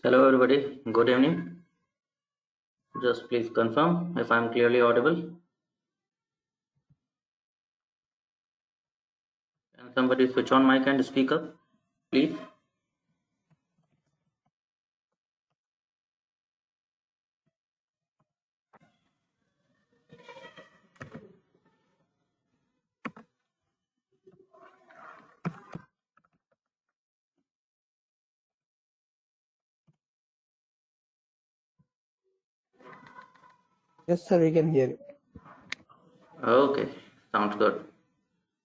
Hello everybody, good evening. Just please confirm if I am clearly audible. Can somebody switch on mic and speak up, please? Yes, sir, we can hear you. Okay, sounds good.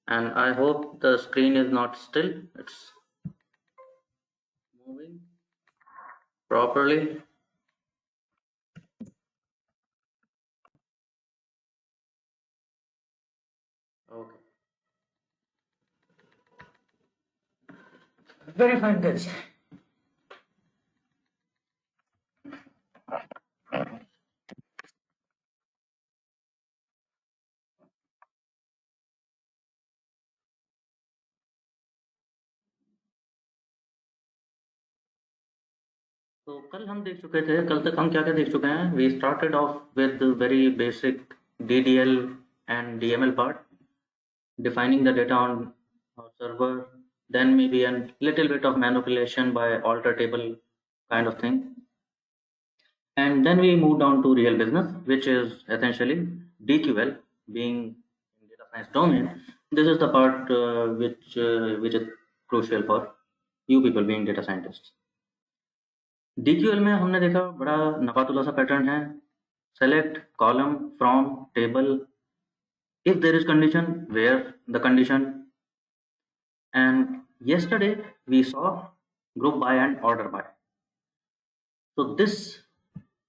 And I hope the screen is not still, it's moving properly. Okay. Very fine, guys. तो कल हम देख चुके थे, कल तक हम क्या क्या देख चुके हैं? We started off with the very basic DDL and DML part, defining the data on our server, then maybe a little bit of manipulation by alter table kind of thing. And then we moved on to real business, which is essentially DQL, being in data science domain. This is the part which is crucial for you people being data scientists. DQL में हमने देखा बड़ा नपातुला सा pattern है, select column from table if there is condition, where the condition. And yesterday we saw group by and order by. So this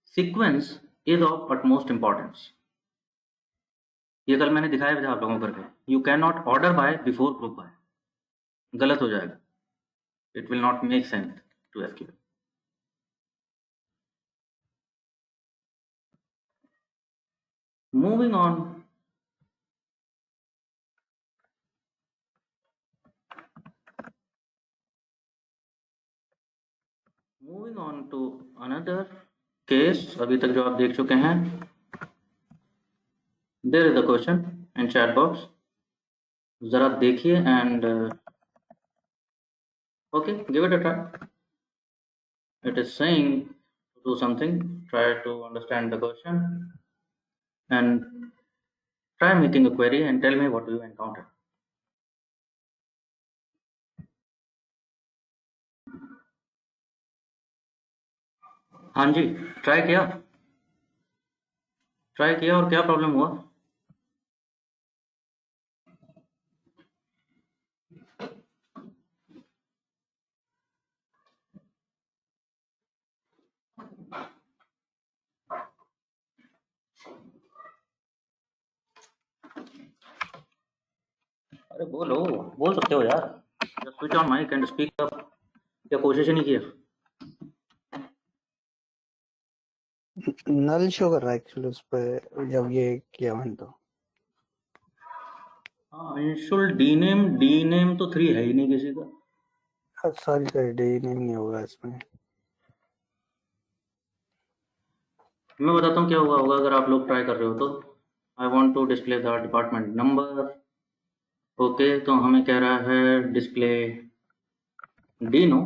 sequence is of utmost importance. ये कल मैंने दिखाया था आप लोगों को करके. You cannot order by before group by. गलत हो जाएगा. It will not make sense to SQL. Moving on. Moving on to another case. अभी तक जो आप देख चुके हैं. There is a question in chat box. जरा देखिए and okay, give it a try. It is saying to do something. Try to understand the question and try making a query and tell me what do you encounter. हाँ जी, try किया और क्या problem हुआ? अरे बोल सकते हो यार. Just switch on mic and speak up. क्या कोशिश ही नहीं किया? नल शो कर रहा है एक्चुअली उस पर जब ये किया मैंने तो. हाँ, इंशुल डीनेम तो 3 है ही नहीं किसी का. सॉरी सर, डे नेम नहीं होगा इसमें. मैं बताता हूँ क्या होगा अगर आप लोग ट्राई कर रहे हो तो. I want to display the department number. Okay, तो हमें कह रहा है डिस्प्ले डीनो.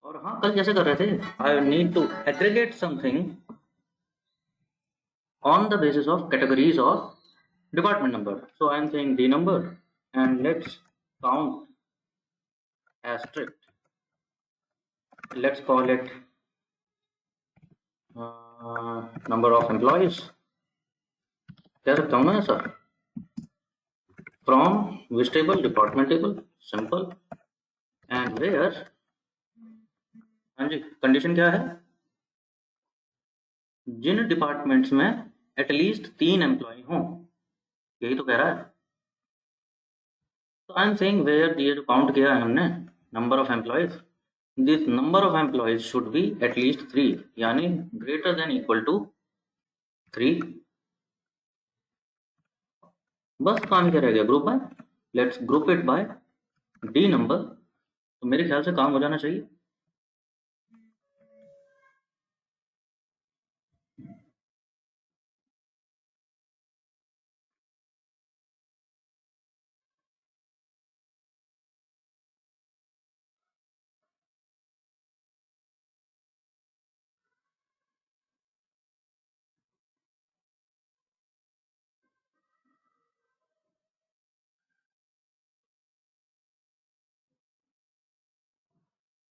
और हाँ, कल जैसे कर रहे थे, I need to aggregate something on the basis of categories of department number. So I am saying D number and let's count asterisk. Let's call it number of employees. कह सकता हूँ ना ऐसा? From which table? Department table. Simple. And where? हाँ जी, condition क्या है? जिन departments में at least 3 employ हों, यही तो कह रहा है. तो आई एम सेइंग वेयर, ये जो काउंट किया है हमने number of employees, this number of employees should be at least 3, यानी ग्रेटर देन इक्वल टू 3. बस काम क्या रह गया? Group by. Let's group it by D number. तो मेरे ख्याल से काम हो जाना चाहिए.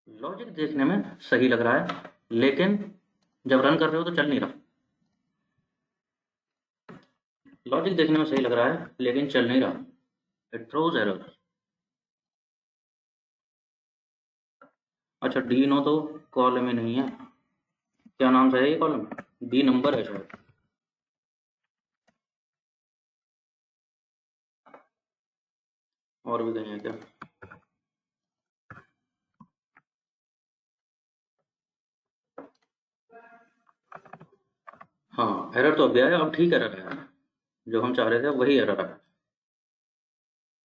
लॉजिक देखने में सही लग रहा है, लेकिन जब रन कर रहे हो तो चल नहीं रहा। लॉजिक देखने में सही लग रहा है लेकिन चल नहीं रहा। It throws error. अच्छा, डी नो तो कॉलम ही नहीं है। क्या नाम से है ये कॉलम? डी नंबर है शायद। और भी कहीं है क्या? हाँ, एरर तो अब गया है, अब ठीक एरर है। जो हम चाह रहे थे वही एरर है।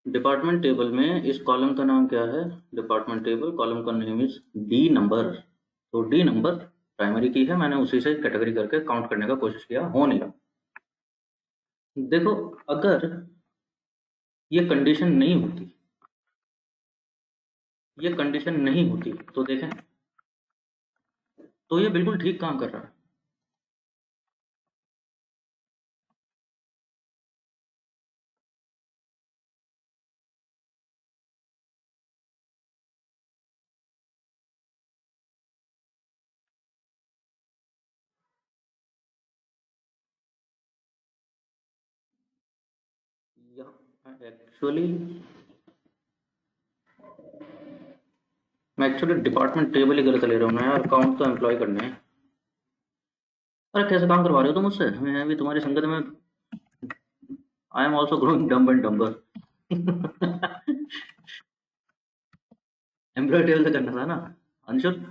डिपार्टमेंट टेबल में इस कॉलम का नाम क्या है? डिपार्टमेंट टेबल, कॉलम का नेम इज डी नंबर। तो डी नंबर प्राइमरी की है, मैंने उसी से कैटेगरी करके काउंट करने का कोशिश किया, हो नहीं रहा। देखो, अगर ये कंडीशन नहीं होती, ये कंडीशन नहीं होती तो देखें, तो ये बिल्कुल ठीक काम कर रहा है। एक्चुअली मैं डिपार्टमेंट टेबल ही गलत ले रहा हूँ ना यार, काउंट तो एम्प्लॉय करने हैं। अरे कैसे काम करवा रहे हो तुम मुझसे? मैं भी तुम्हारी संगत में। I am also growing dumb and dumber. Employ table से करना था ना Anshul.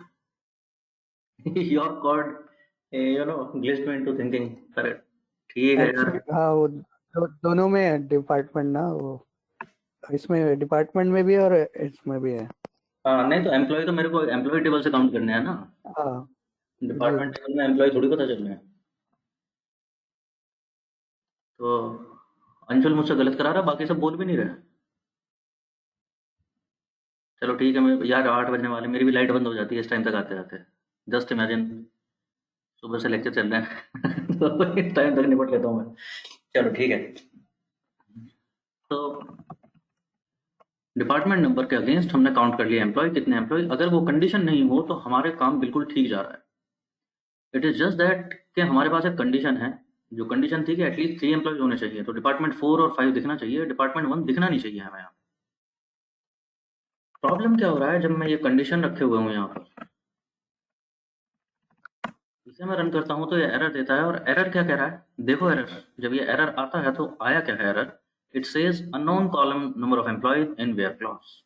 Your code glitched me into thinking. Correct. ठीक है यार। एक्चुअली हाँ, वो दोनों में है डिपार्टमेंट ना, वो इसमें डिपार्टमेंट में भी है और इसमें भी है। हाँ, नहीं तो एम्प्लॉय तो मेरे को एम्प्लॉय टेबल से काउंट करने हैं ना। हाँ जी। डिपार्टमेंट टेबल में एम्प्लॉय थोड़ी पता चलने हैं। तो अंशुल मुझसे गलत करा रहा, बाकी सब बोल भी नहीं रहे। चलो ठीक है, मैं यार 8 बजने वाले, मेरी भी लाइट बंद हो जाती है इस टाइम तक आते आते। जस्ट इमेजिन, सुबह से लेक्चर चल रहे हैं। तो इस टाइम तक निपट लेता हूँ मैं। चलो ठीक है। तो डिपार्टमेंट नंबर के अगेंस्ट हमने काउंट कर लिया एम्प्लॉय, कितने एम्प्लॉय। अगर वो कंडीशन नहीं हो तो हमारे काम बिल्कुल ठीक जा रहा है। इट इज जस्ट दैट कि हमारे पास एक कंडीशन है। जो कंडीशन थी कि एटलीस्ट 3 एम्प्लॉयज होने चाहिए, तो डिपार्टमेंट 4 और 5 दिखना चाहिए, डिपार्टमेंट 1 दिखना नहीं चाहिए हमें यहाँ। प्रॉब्लम क्या हो रहा है, जब मैं ये कंडीशन रखे हुए हूँ यहाँ पर, इसे मैं रन करता हूँ तो ये एरर देता है। और एरर क्या कह रहा है? देखो एरर, जब ये एरर आता है तो आया क्या है error? It says unknown column number of employees in where clause.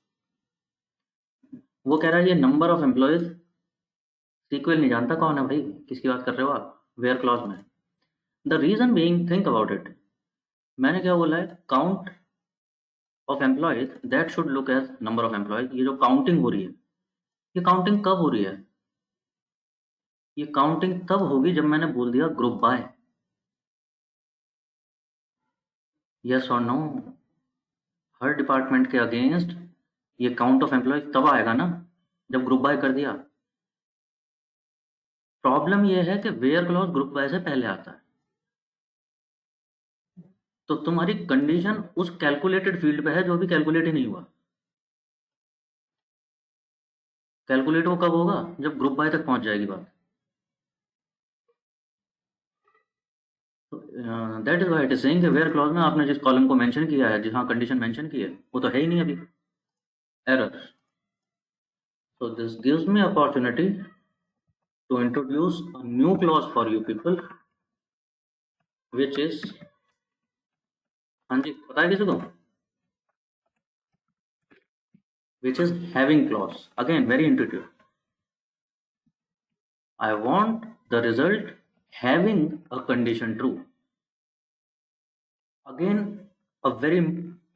वो कह रहा है ये नंबर ऑफ एम्प्लॉयज, सीक्वल नहीं जानता कौन है भाई, किसकी बात कर रहे हो आप वेयर क्लॉज में। The reason being, think about it, मैंने क्या बोला है? Count of employees that should look as number of employees. ये जो काउंटिंग हो रही है, ये काउंटिंग कब हो रही है? ये काउंटिंग तब होगी जब मैंने बोल दिया group by. Yes or no? Her department के अगेंस्ट ये काउंट ऑफ एम्प्लॉय तब आएगा ना जब ग्रुप बाय कर दिया। प्रॉब्लम ये है कि वेयर क्लॉज ग्रुप बाय से पहले आता है। तो तुम्हारी कंडीशन उस कैलकुलेटेड फील्ड पे है जो अभी कैलकुलेट ही नहीं हुआ। कैलकुलेट वो कब होगा? जब ग्रुप बाय तक पहुंच जाएगी बात। तो that is why it is saying कि वेयर क्लॉज में आपने जिस कॉलम को मेंशन किया है, जहां कंडीशन मेंशन की है, वो तो है ही नहीं अभी। Error. So this gives me opportunity to introduce a new clause for you people, which is, हाँ जी, पता है किसी को? Which is having clause. Again, very intuitive. I want the result having a condition true. Again, a very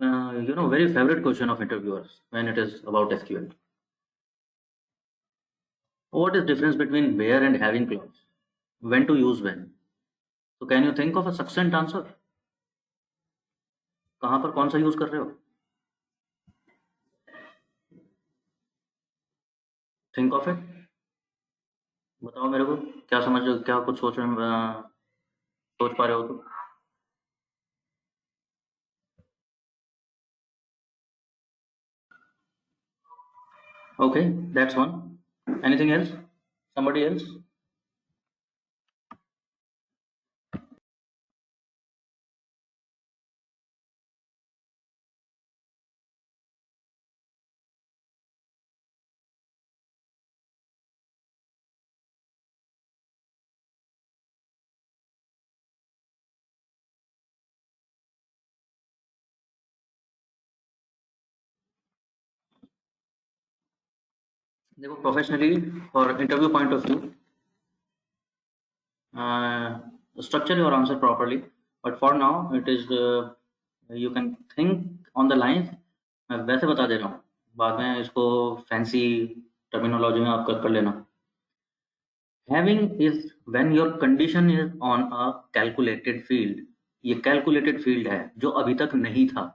very favorite question of interviewers when it is about SQL. What is difference between where and having clause? When to use when? So can you think of a succinct answer? कहाँ पर कौन सा use कर रहे हो? Think of it. बताओ मेरे को, क्या समझ, क्या कुछ सोच पा रहे हो तो? Okay, that's one. Anything else? Somebody else? देखो, प्रोफेशनली और interview point of view, structure your answer properly, but for now it is you can think on the lines. मैं वैसे बता दे रहा हूँ, बाद में इसको फैंसी टर्मिनोलॉजी में आप कर लेना. Having is when your condition is on a calculated field. ये calculated field है जो अभी तक नहीं था.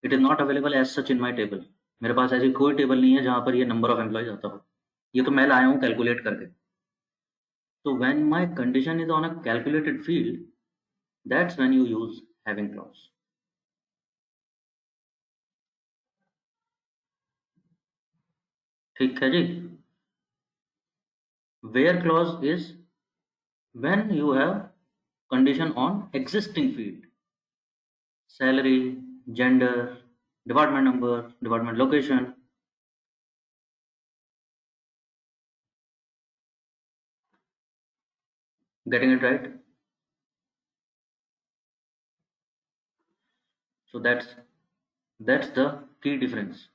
It is not available as such in my table. मेरे पास ऐसी कोई टेबल नहीं है जहां पर ये नंबर ऑफ एम्प्लॉयज आता हो. ये तो मैं लाया हूँ कैलकुलेट करके. So when my condition is on a calculated field, that's when you use having clause. ठीक है जी. Where clause is when you have condition on existing field. Salary, gender, department number, department location. Getting it right? So that's the key difference.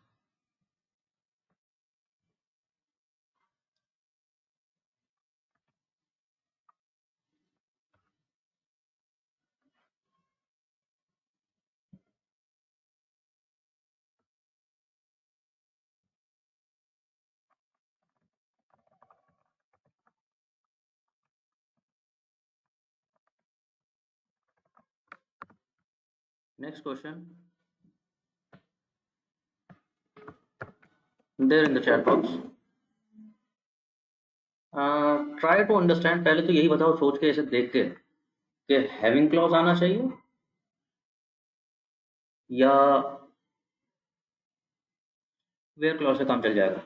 Next question. There in the chat box. Try to understand. पहले तो यही बताओ सोच के ऐसे देख के कि हैविंग क्लॉज आना चाहिए या वेयर क्लॉज से काम चल जाएगा.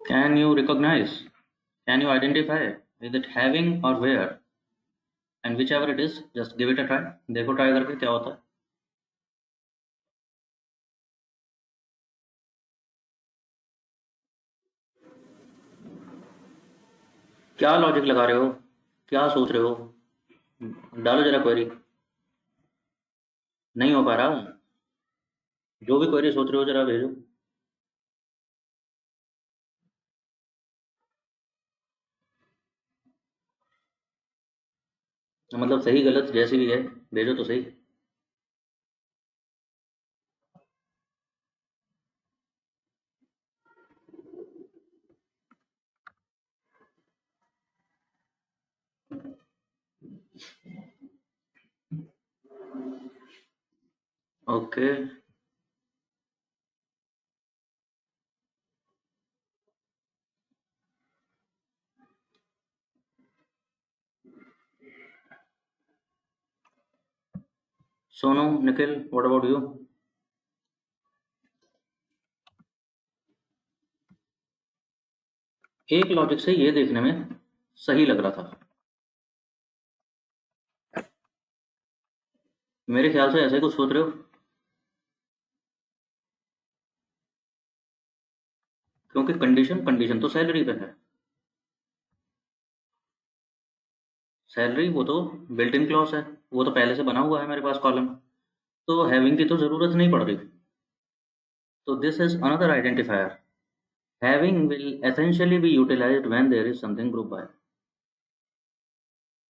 Can you recognize? Can you identify? Is it having or where? And whichever it is, just give it a try. देखो ट्राई करके क्या होता है. क्या लॉजिक लगा रहे हो, क्या सोच रहे हो, डालो जरा क्वेरी. नहीं हो पा रहा हूँ. जो भी क्वेरी सोच रहे हो जरा भेजो. मतलब सही गलत जैसी भी है भेजो तो सही. Okay. Sonu, Nikhil, what about you? एक लॉजिक से ये देखने में सही लग रहा था. मेरे ख्याल से ऐसे कुछ सोच रहे हो, क्योंकि कंडीशन तो सैलरी पे है. सैलरी वो तो बिल्ट इन क्लॉज है, वो तो पहले से बना हुआ है मेरे पास कॉलम. तो हैविंग की तो जरूरत नहीं पड़ रही. तो this is another identifier. Having will essentially be utilized when there is something group by.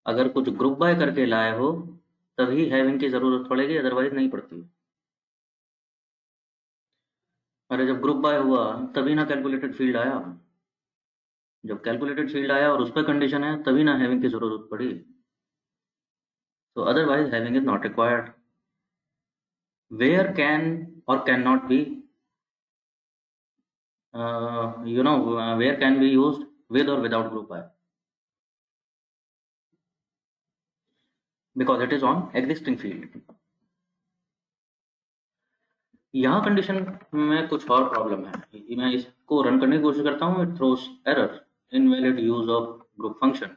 अगर कुछ ग्रुप बाय करके लाए हो तभी हैविंग की जरूरत पड़ेगी, अदरवाइज नहीं पड़ती. अरे जब ग्रुप बाय हुआ तभी ना कैलकुलेटेड फील्ड आया। जब कैलकुलेटेड फील्ड आया और उस पर कंडीशन है तभी ना हैविंग की जरूरत पड़ी। तो otherwise having is not required. Where can or can not be, where can be used with or without group by, because it is on existing field. यहाँ कंडीशन में कुछ और प्रॉब्लम है। मैं इसको रन करने की कोशिश करता हूँ, it throws error, invalid use of group function.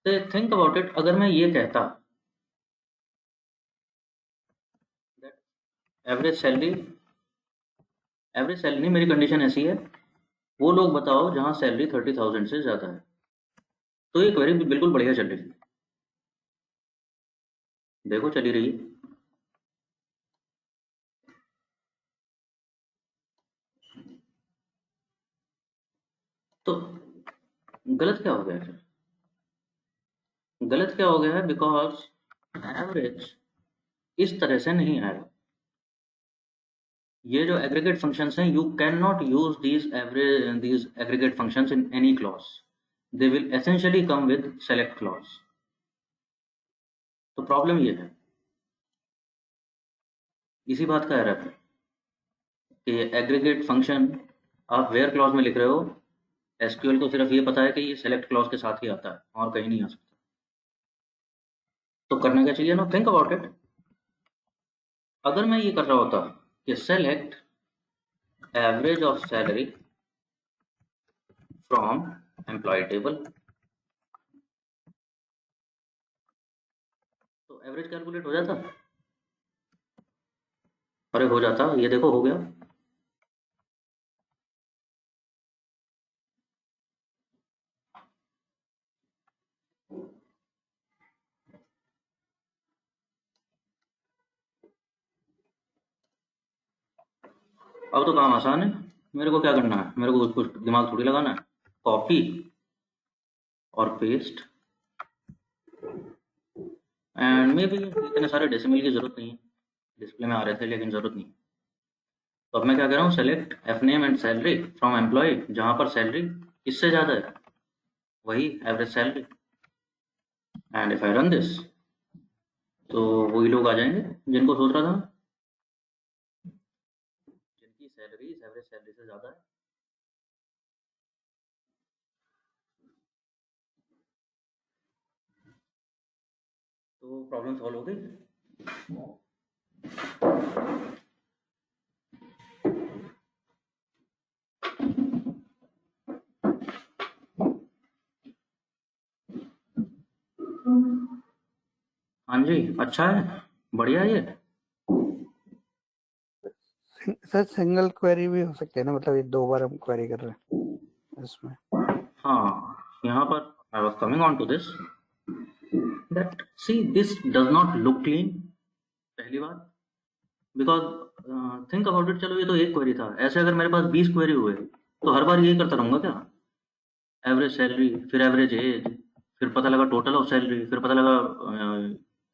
तो थिंक अबाउट इट, अगर मैं ये कहता एवरेज सैलरी मेरी कंडीशन ऐसी है, वो लोग बताओ जहाँ सैलरी 30,000 से ज़्यादा है, तो ये क्वेरी बिल्कुल बढ़िया चल रही थी। देखो चली रही है। तो गलत क्या हो गया फिर? गलत क्या हो गया है? बिकॉज एवरेज इस तरह से नहीं आएगा। ये जो एग्रीगेट फंक्शंस हैं, you can not use these aggregate functions in any clause, they will essentially come with select clause. तो प्रॉब्लम ये है, इसी बात का एरर है कि एग्रीगेट फंक्शन आप वेयर क्लॉज में लिख रहे हो, एसक्यूएल को सिर्फ ये पता है कि ये सेलेक्ट क्लॉज के साथ ही आता है और कहीं नहीं आ सकता। तो करना क्या चाहिए ना? Think about it. अगर मैं ये कर रहा होता कि select average of salary from employ table, तो एवरेज कैलकुलेट हो जाता। अरे हो जाता, ये देखो हो गया। अब तो काम आसान है। मेरे को क्या करना है? मेरे को कुछ दिमाग थोड़ी लगाना है। कॉपी और पेस्ट, एंड मे बी इतने सारे डेसिमल की जरूरत नहीं है, डिस्प्ले में आ रहे थे लेकिन जरूरत नहीं। तो अब मैं क्या कह रहा हूँ, select F name and salary from employ, जहाँ पर सैलरी किससे ज़्यादा है, वही average salary. And if I run this, तो वही लोग आ जाएंगे जिनको सोच रहा था, जिनकी सैलरी एवरेज सैलरी से ज़्यादा है। तो प्रॉब्लम सॉल्व हो गई। हाँ जी, अच्छा है, बढ़िया ये। सर सिंगल क्वेरी भी हो सकती है ना, मतलब ये 2 बार हम क्वेरी कर रहे हैं इसमें। हाँ, यहाँ पर I was coming on to this, that see this does not look clean, पहली बात। बिकॉज थिंक अबाउट इट, चलो ये तो एक क्वेरी था, ऐसे अगर मेरे पास 20 क्वेरी हुए तो हर बार यही करता रहूंगा क्या? एवरेज सैलरी, फिर एवरेज एज, फिर पता लगा टोटल ऑफ सैलरी, फिर पता लगा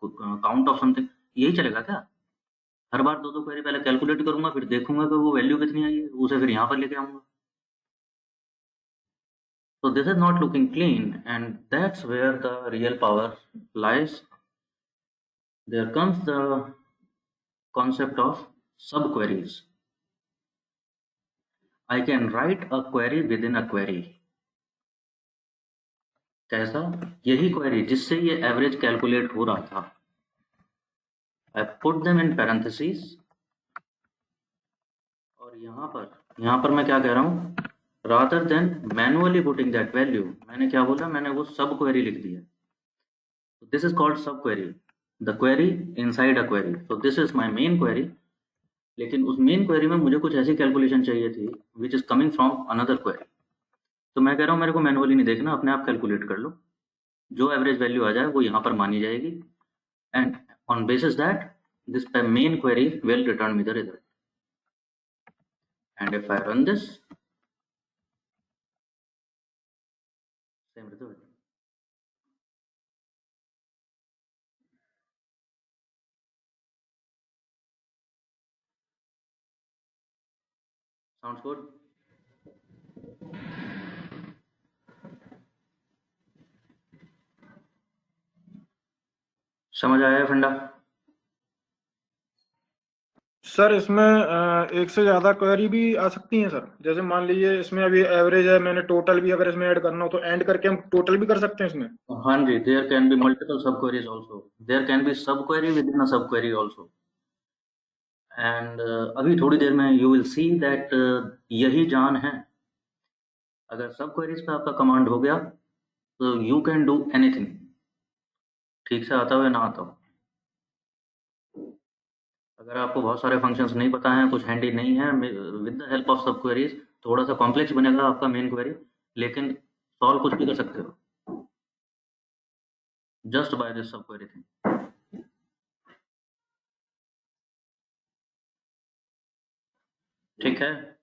काउंट ऑफ समथिंग, यही चलेगा क्या? हर बार दो दो क्वेरी पहले कैलकुलेट करूंगा, फिर देखूंगा कि वो वैल्यू कितनी आई है, उसे फिर यहाँ पर लेके आऊंगा। So this is not looking clean, and that's where the real power lies. There comes the concept of subqueries. I can write a query within a query. कैसा? यही क्वेरी जिससे ये एवरेज कैलकुलेट हो रहा था, I put them in parentheses, और यहाँ पर मैं क्या कह रहा हूँ, rather than manually putting that value, मैंने क्या बोला, मैंने वो सब क्वेरी लिख दिया। So this is called subquery, the query inside a query. So this is my main query, लेकिन उस मेन क्वेरी में मुझे कुछ ऐसी कैलकुलेशन चाहिए थी which is coming from another query. तो मैं कह रहा हूँ मेरे को मैनुअली नहीं देखना, अपने आप कैलकुलेट कर लो, जो एवरेज वैल्यू आ जाए वो यहाँ पर मानी जाएगी, and on basis that this main query will return me the result. And if I run this, same result. Sounds good. समझ आया है फंडा? सर इसमें एक से ज्यादा क्वेरी भी आ सकती हैं सर, जैसे मान लीजिए इसमें अभी एवरेज है, मैंने टोटल भी अगर इसमें ऐड करना हो तो ऐड करके हम टोटल भी कर सकते हैं इसमें। हाँ जी, there can be multiple sub queries also, there can be sub query within a sub query also, and अभी थोड़ी देर में यू विल सी दैट यही जान है। अगर सब क्वेरीज पे आपका कमांड हो गया तो यू कैन डू एनीथिंग, ठीक से आता हो या ना आता हो। अगर आपको बहुत सारे फंक्शंस नहीं पता हैं, कुछ हैंडी नहीं है, विद द हेल्प ऑफ सब क्वेरीज थोड़ा सा कॉम्प्लेक्स बनेगा आपका मेन क्वेरी, लेकिन सॉल्व कुछ भी कर सकते हो just by this sub query thing. ठीक है,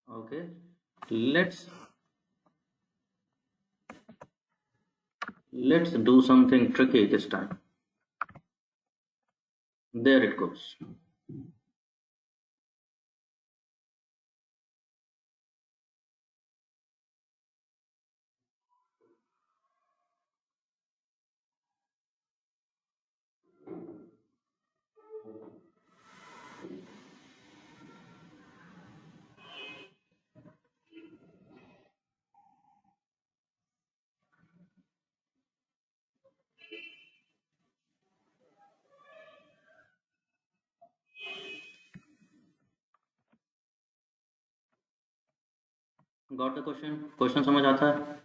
okay, let's do something tricky this time. There it goes. Got the question? Question समझ आता है?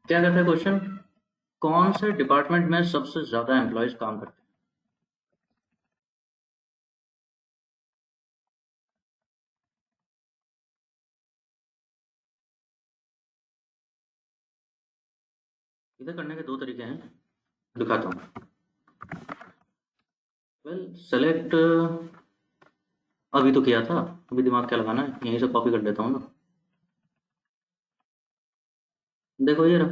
क्या कहते हैं क्वेश्चन? कौन से डिपार्टमेंट में सबसे ज्यादा एम्प्लॉयज काम करते हैं? इधर करने के दो तरीके हैं, दिखाता हूँ। वेल, सेलेक्ट अभी तो किया था, अभी दिमाग क्या लगाना है, यहीं से कॉपी कर लेता हूँ ना। देखो ये रहा,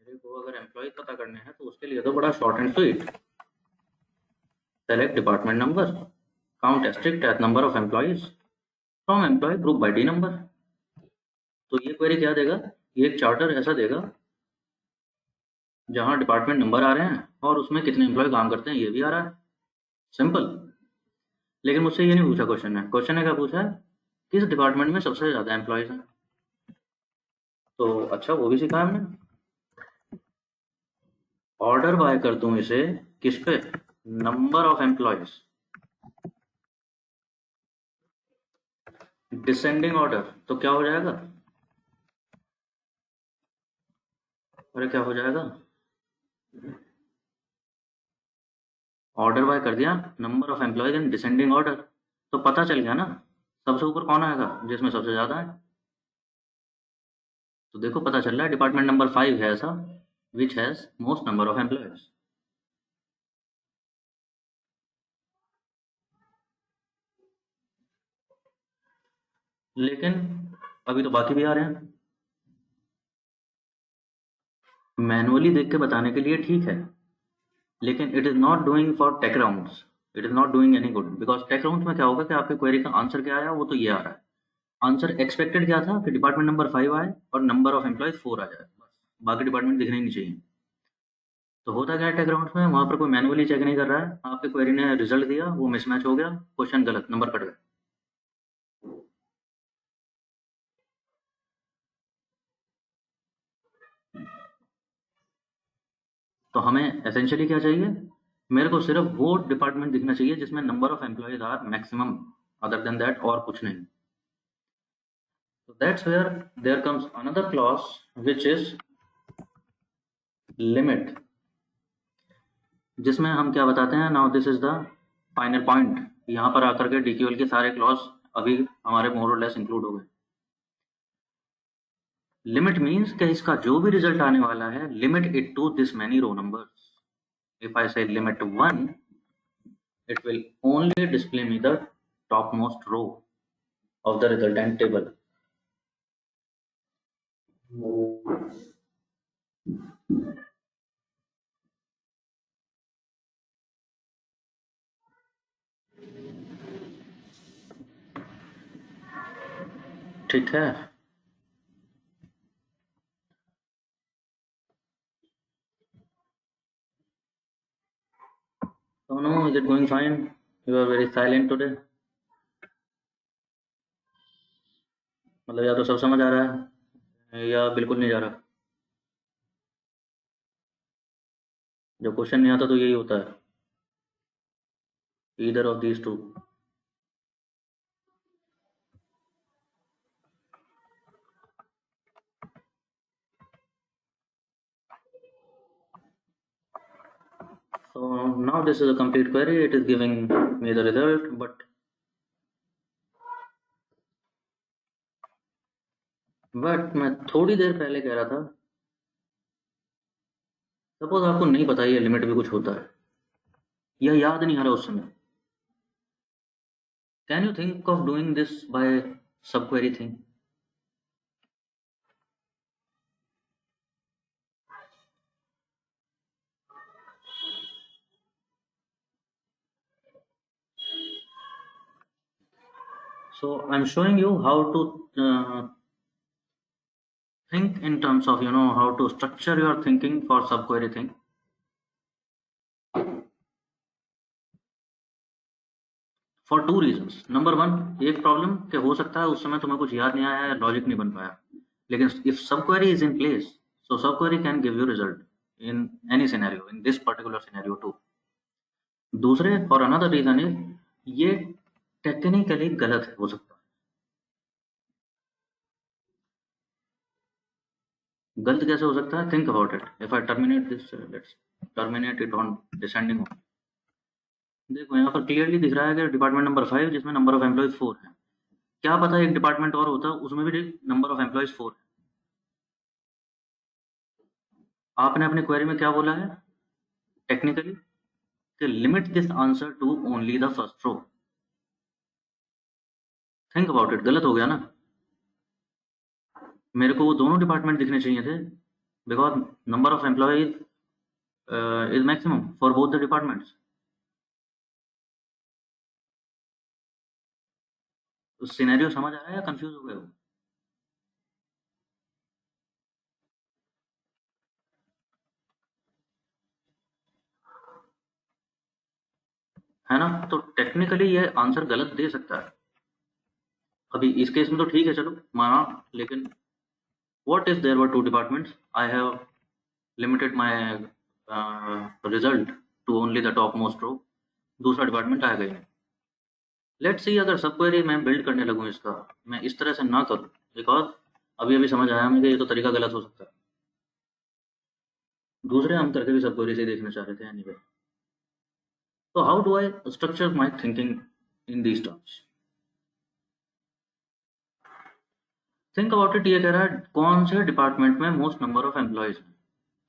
मेरे को अगर एम्प्लॉय पता करने हैं तो उसके लिए तो बड़ा short and sweet, select department number, count asterisk at number of employees from employee group by D number. तो ये क्वेरी क्या देगा? ये एक चार्टर ऐसा देगा जहां डिपार्टमेंट नंबर आ रहे हैं और उसमें कितने एम्प्लॉय काम करते हैं ये भी आ रहा है। सिंपल। लेकिन मुझसे ये नहीं पूछा क्वेश्चन ने क्या पूछा है? किस डिपार्टमेंट में सबसे ज्यादा एम्प्लॉयज हैं? तो अच्छा, वो भी सीखा हमने। ऑर्डर बाय कर दूं इसे किस पे? Number of employees, descending order. तो क्या हो जाएगा? अरे क्या हो जाएगा? ऑर्डर बाय कर दिया number of employees in descending order, तो पता चल गया ना सबसे ऊपर कौन आएगा जिसमें सबसे ज्यादा है। तो देखो पता चल रहा है डिपार्टमेंट नंबर 5 है ऐसा which has most number of employees. लेकिन अभी तो बाकी भी आ रहे हैं। मैनुअली देख के बताने के लिए ठीक है, लेकिन it is not doing for tech rounds, it is not doing any good, because tech round में क्या होगा कि आपके क्वेरी का आंसर क्या आया वो तो ये आ रहा है। आंसर एक्सपेक्टेड क्या था कि डिपार्टमेंट नंबर 5 आए और नंबर ऑफ एम्प्लॉयज 4 आ जाए, बस बाकी डिपार्टमेंट दिखने ही नहीं चाहिए। तो होता क्या है टेक राउंड में, वहां पर कोई मैनुअली चेक नहीं कर रहा है, आपके क्वेरी ने रिजल्ट दिया, वो मिसमैच हो गया, क्वेश्चन गलत, नंबर कट गए। तो हमें एसेंशियली क्या चाहिए, मेरे को सिर्फ वो डिपार्टमेंट दिखना चाहिए जिसमें number of employees are maximum, other than that और कुछ नहीं. So that's where there comes another clause which is limit, जिसमें हम क्या बताते हैं, now this is the final point. यहाँ पर आकर के डीक्यूएल के सारे क्लॉज अभी हमारे मोर और लेस इंक्लूड हो गए. लिमिट मीन्स कि इसका जो भी रिजल्ट आने वाला है, limit it to this many row numbers. If I say limit 1, it will only display me the topmost row of the resultant table. ठीक है. So no, is it going fine? You are very silent today. मतलब या तो सब समझ आ रहा है या बिल्कुल नहीं जा रहा. जब क्वेश्चन नहीं आता तो यही होता है, either of these two. So now this is a complete query. It is giving me the result, but मैं थोड़ी देर पहले कह रहा था, सपोज आपको नहीं पता ये लिमिट भी कुछ होता है या याद नहीं आ रहा उस समय, can you think of doing this by sub query thing? So I'm showing you how to think in terms of, you know, how to structure your thinking for subquery thing. For two reasons. Number one, एक problem कि हो सकता है उस समय तुम्हें कुछ याद नहीं आया या लॉजिक नहीं बन पाया, लेकिन if subquery is in place, so subquery can give you result in any scenario, in this particular scenario too. दूसरे और another reason is ये टेक्निकली गलत हो सकता है. गलत कैसे हो सकता है? Think about it. If I terminate this, let's terminate it on descending. देखो यहाँ पर क्लियरली दिख रहा है कि डिपार्टमेंट नंबर 5 जिसमें नंबर ऑफ एम्प्लॉयज 4 है. क्या पता एक डिपार्टमेंट और होता उसमें भी नंबर ऑफ एम्प्लॉयज 4 है. आपने अपने क्वेरी में क्या बोला है टेक्निकली कि limit this answer to only the first row. Think about it. गलत हो गया ना. मेरे को वो दोनों डिपार्टमेंट दिखने चाहिए थे because number of employees is maximum for both the departments. Scenario समझ आ रहा है या कंफ्यूज हो गए हो? है ना. तो टेक्निकली ये आंसर गलत दे सकता है. अभी इस केस में तो ठीक है, चलो माना, लेकिन what is there were two departments, I have limited my result to only the top most row, दूसरा डिपार्टमेंट आ गई. लेट्स सी अगर सब क्वेरी मैं बिल्ड करने लगूँ इसका, मैं इस तरह से ना करूँ, बिकॉज अभी अभी समझ आया मुझे ये तो तरीका गलत हो सकता है. दूसरे हम करके भी सब क्वेरी से देखना चाह रहे थे एनीवे. तो how do I structure my thinking in these terms? Think about it. ये कह रहा है कौन से डिपार्टमेंट में मोस्ट नंबर ऑफ एम्प्लॉयज हैं.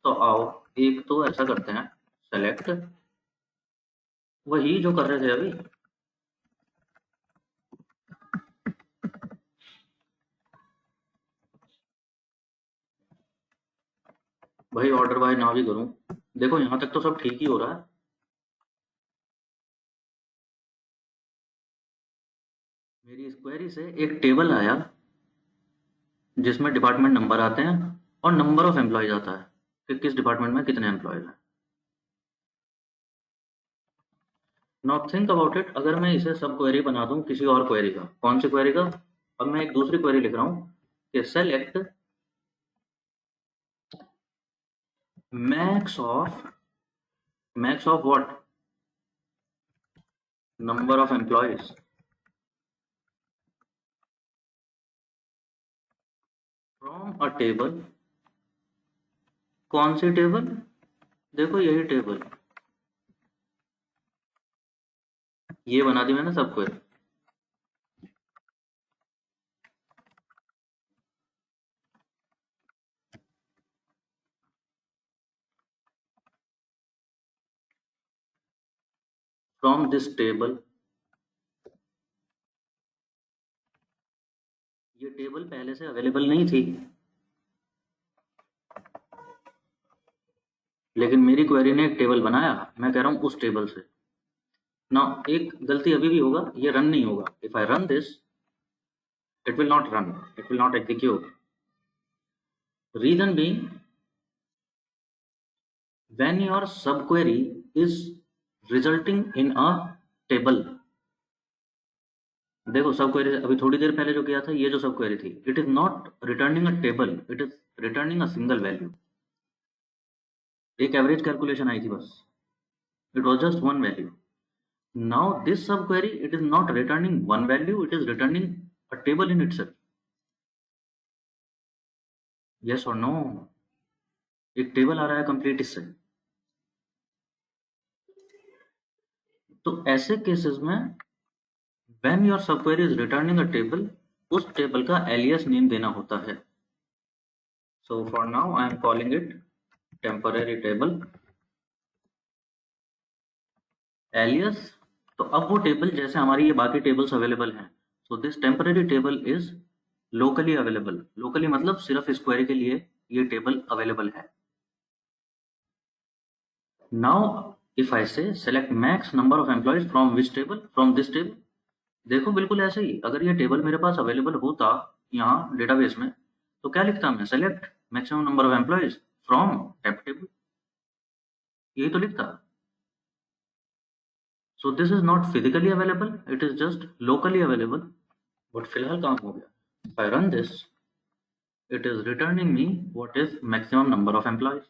तो आओ एक तो ऐसा करते हैं, सेलेक्ट वही जो कर रहे थे अभी, भाई ऑर्डर बाय नाउ ही करूं. देखो यहां तक तो सब ठीक ही हो रहा है. मेरी इस क्वेरी से एक टेबल आया जिसमें डिपार्टमेंट नंबर आते हैं और नंबर ऑफ एम्प्लॉयज आता है कि किस डिपार्टमेंट में कितने एम्प्लॉयज हैं. Now think about it. अगर मैं इसे सब क्वेरी बना दूं किसी और क्वेरी का, कौन सी क्वेरी का? अब मैं एक दूसरी क्वेरी लिख रहा हूं कि select max of what? Number of employees from a table. कौन सी टेबल? देखो यही टेबल, ये बना दी मैंने सबको। फ्रॉम दिस टेबल, ये टेबल पहले से अवेलेबल नहीं थी, लेकिन मेरी क्वेरी ने एक टेबल बनाया, मैं कह रहा हूं उस टेबल से ना। एक गलती अभी भी होगा, ये रन नहीं होगा। If I run this, it will not run, it will not execute. Reason being, when your subquery is resulting in a table, देखो सब क्वेरी अभी थोड़ी देर पहले जो किया था, ये जो सब क्वेरी थी, it is not returning a table, it is returning a single value. एक एवरेज कैलकुलेशन आई थी बस, it was just one value. Now this sub query, it is not returning one value, it is returning a table in itself. Yes or no? एक table आ रहा है complete इससे। तो ऐसे केसेस में when your subquery is returning a table, उस table का alias नेम देना होता है। So for now I am calling it temporary table alias। तो अब वो टेबल जैसे हमारी ये बाकी टेबल्स अवेलेबल हैं, so this temporary table is locally available। locally मतलब सिर्फ इस क्वेरी के लिए ये टेबल अवेलेबल है। Now if I say select max number of employees from which table, from this table, देखो बिल्कुल ऐसे ही, अगर ये टेबल मेरे पास अवेलेबल होता यहाँ डेटाबेस में, तो क्या लिखता मैं? Select maximum number of employees from tape table, यही तो लिखता। So this is not physically available, it is just locally available. But फिलहाल काम हो गया। If I run this, it is returning me what is maximum number of employees.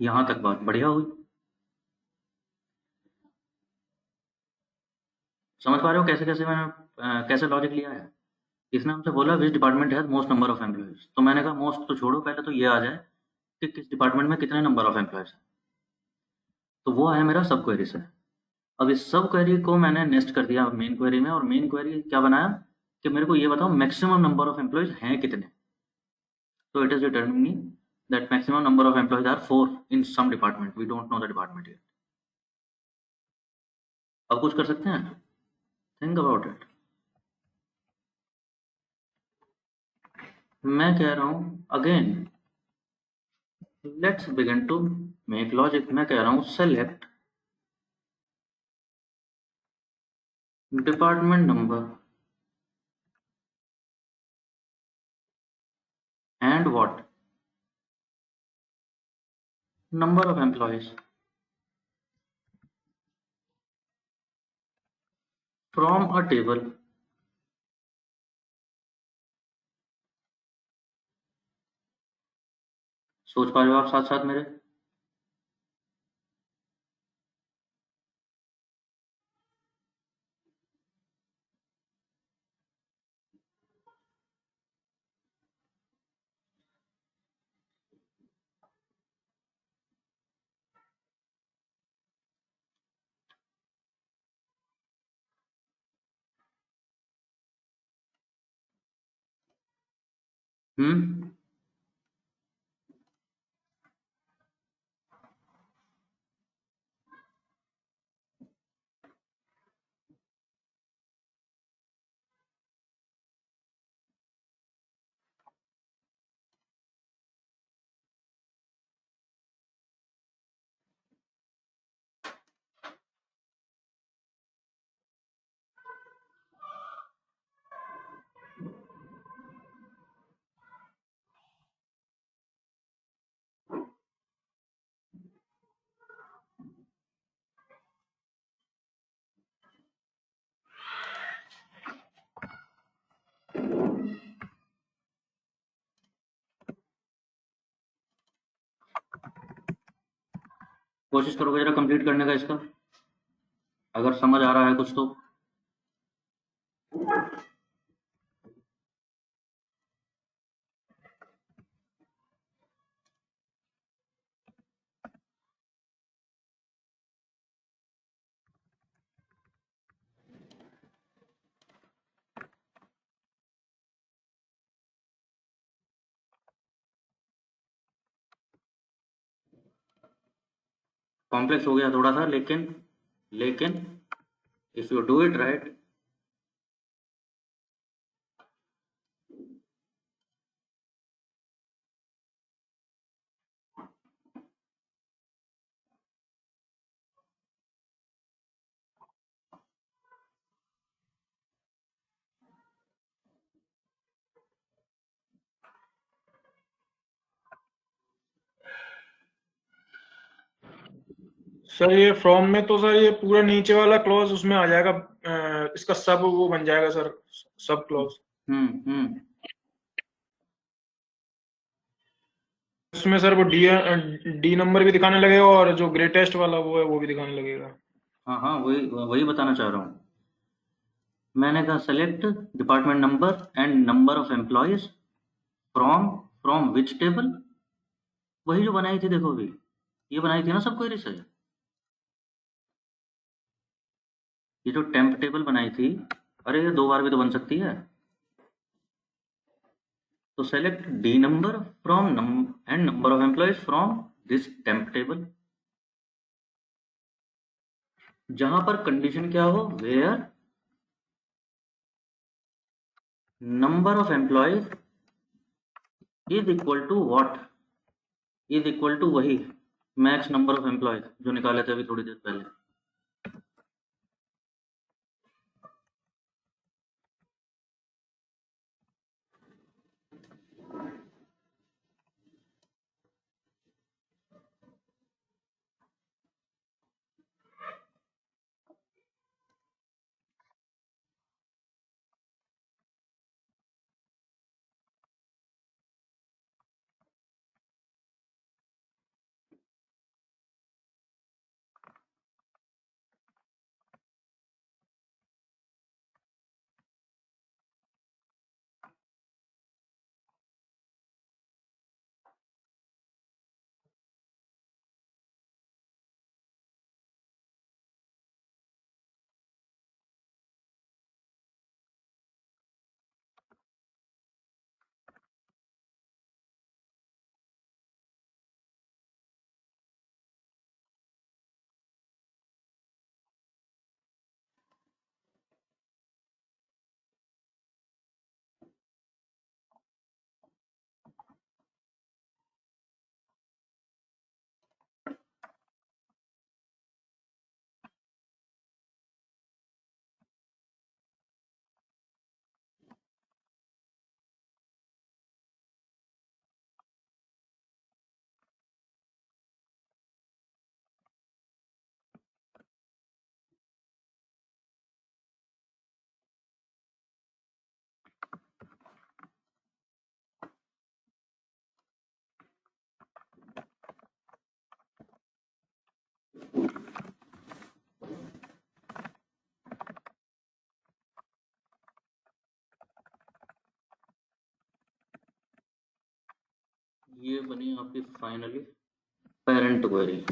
यहां तक बात बढ़िया हुई। समझ पा रहे हो कैसे कैसे मैंने कैसे लॉजिक लिया है? इसने हमसे बोला which department has most number of employees, तो मैंने कहा मोस्ट तो छोड़ो, पहले तो ये आ जाए कि किस डिपार्टमेंट में कितने नंबर ऑफ एम्प्लॉयज है। तो वो है मेरा सब क्वेरी से। अब इस सब क्वेरी को मैंने नेस्ट कर दिया मेन क्वेरी में, और मेन क्वेरी क्या बनाया कि मेरे को ये बताओ मैक्सिमम नंबर ऑफ एम्प्लॉयज हैं कितने। तो it is returning me that maximum number of employees are 4 in some department, we don't know the department yet. अब कुछ कर सकते हैं? Think about it. मैं कह रहा हूं again, let's begin to make logic. मैं कह रहा हूं select department number and what number of employees from a table. सोच पा रहे हो आप साथ साथ मेरे? हम्म। कोशिश करोगे जरा कंप्लीट करने का इसका, अगर समझ आ रहा है कुछ तो। कॉम्प्लेक्स हो गया थोड़ा सा, लेकिन if you do it right, sir ये फ्रॉम में तो सर ये पूरा नीचे वाला क्लॉज उसमें आ जाएगा, इसका सब वो बन जाएगा सर, सब क्लॉज। हम्म। उसमें सर वो डी नंबर भी दिखाने लगेगा और जो ग्रेटेस्ट वाला वो है वो भी दिखाने लगेगा। हाँ हाँ, वही वही बताना चाह रहा हूँ। मैंने कहा select department number and number of employees from from which table, वही जो बनाई थी, देखो अभी ये बनाई थी ना सब क्वेरी से, ये जो टेम्प टेबल बनाई थी, अरे ये 2 बार भी तो बन सकती है। तो select D number from and number of employees from this temp table, जहां पर कंडीशन क्या हो, where number of employees is equal to what, is equal to वही मैक्स नंबर ऑफ एम्प्लॉयज जो निकाले थे अभी थोड़ी देर पहले। ये बनी आपकी finally parent query.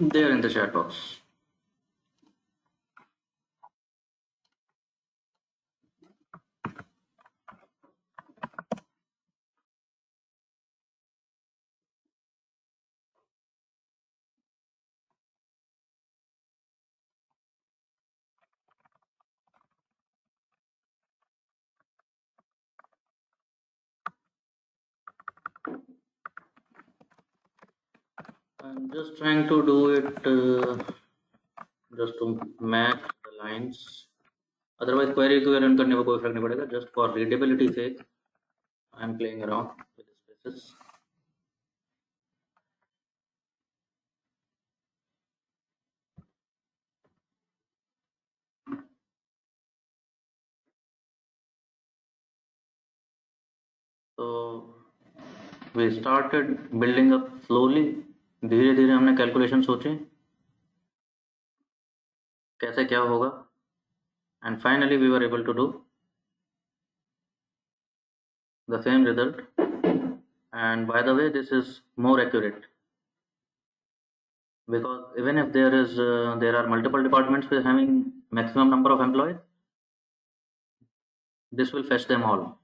there in the chat box. I'm just trying to do it just to match the lines. Otherwise query को run करने में कोई फर्क नहीं पड़ेगा. Just for readability sake, I'm playing around with the spaces. So we started building up slowly. धीरे धीरे हमने कैलकुलेशन सोचे कैसे क्या होगा, and finally we were able to do the same result. And by the way, this is more accurate because even if there are multiple departments with having maximum number of employees, this will fetch them all.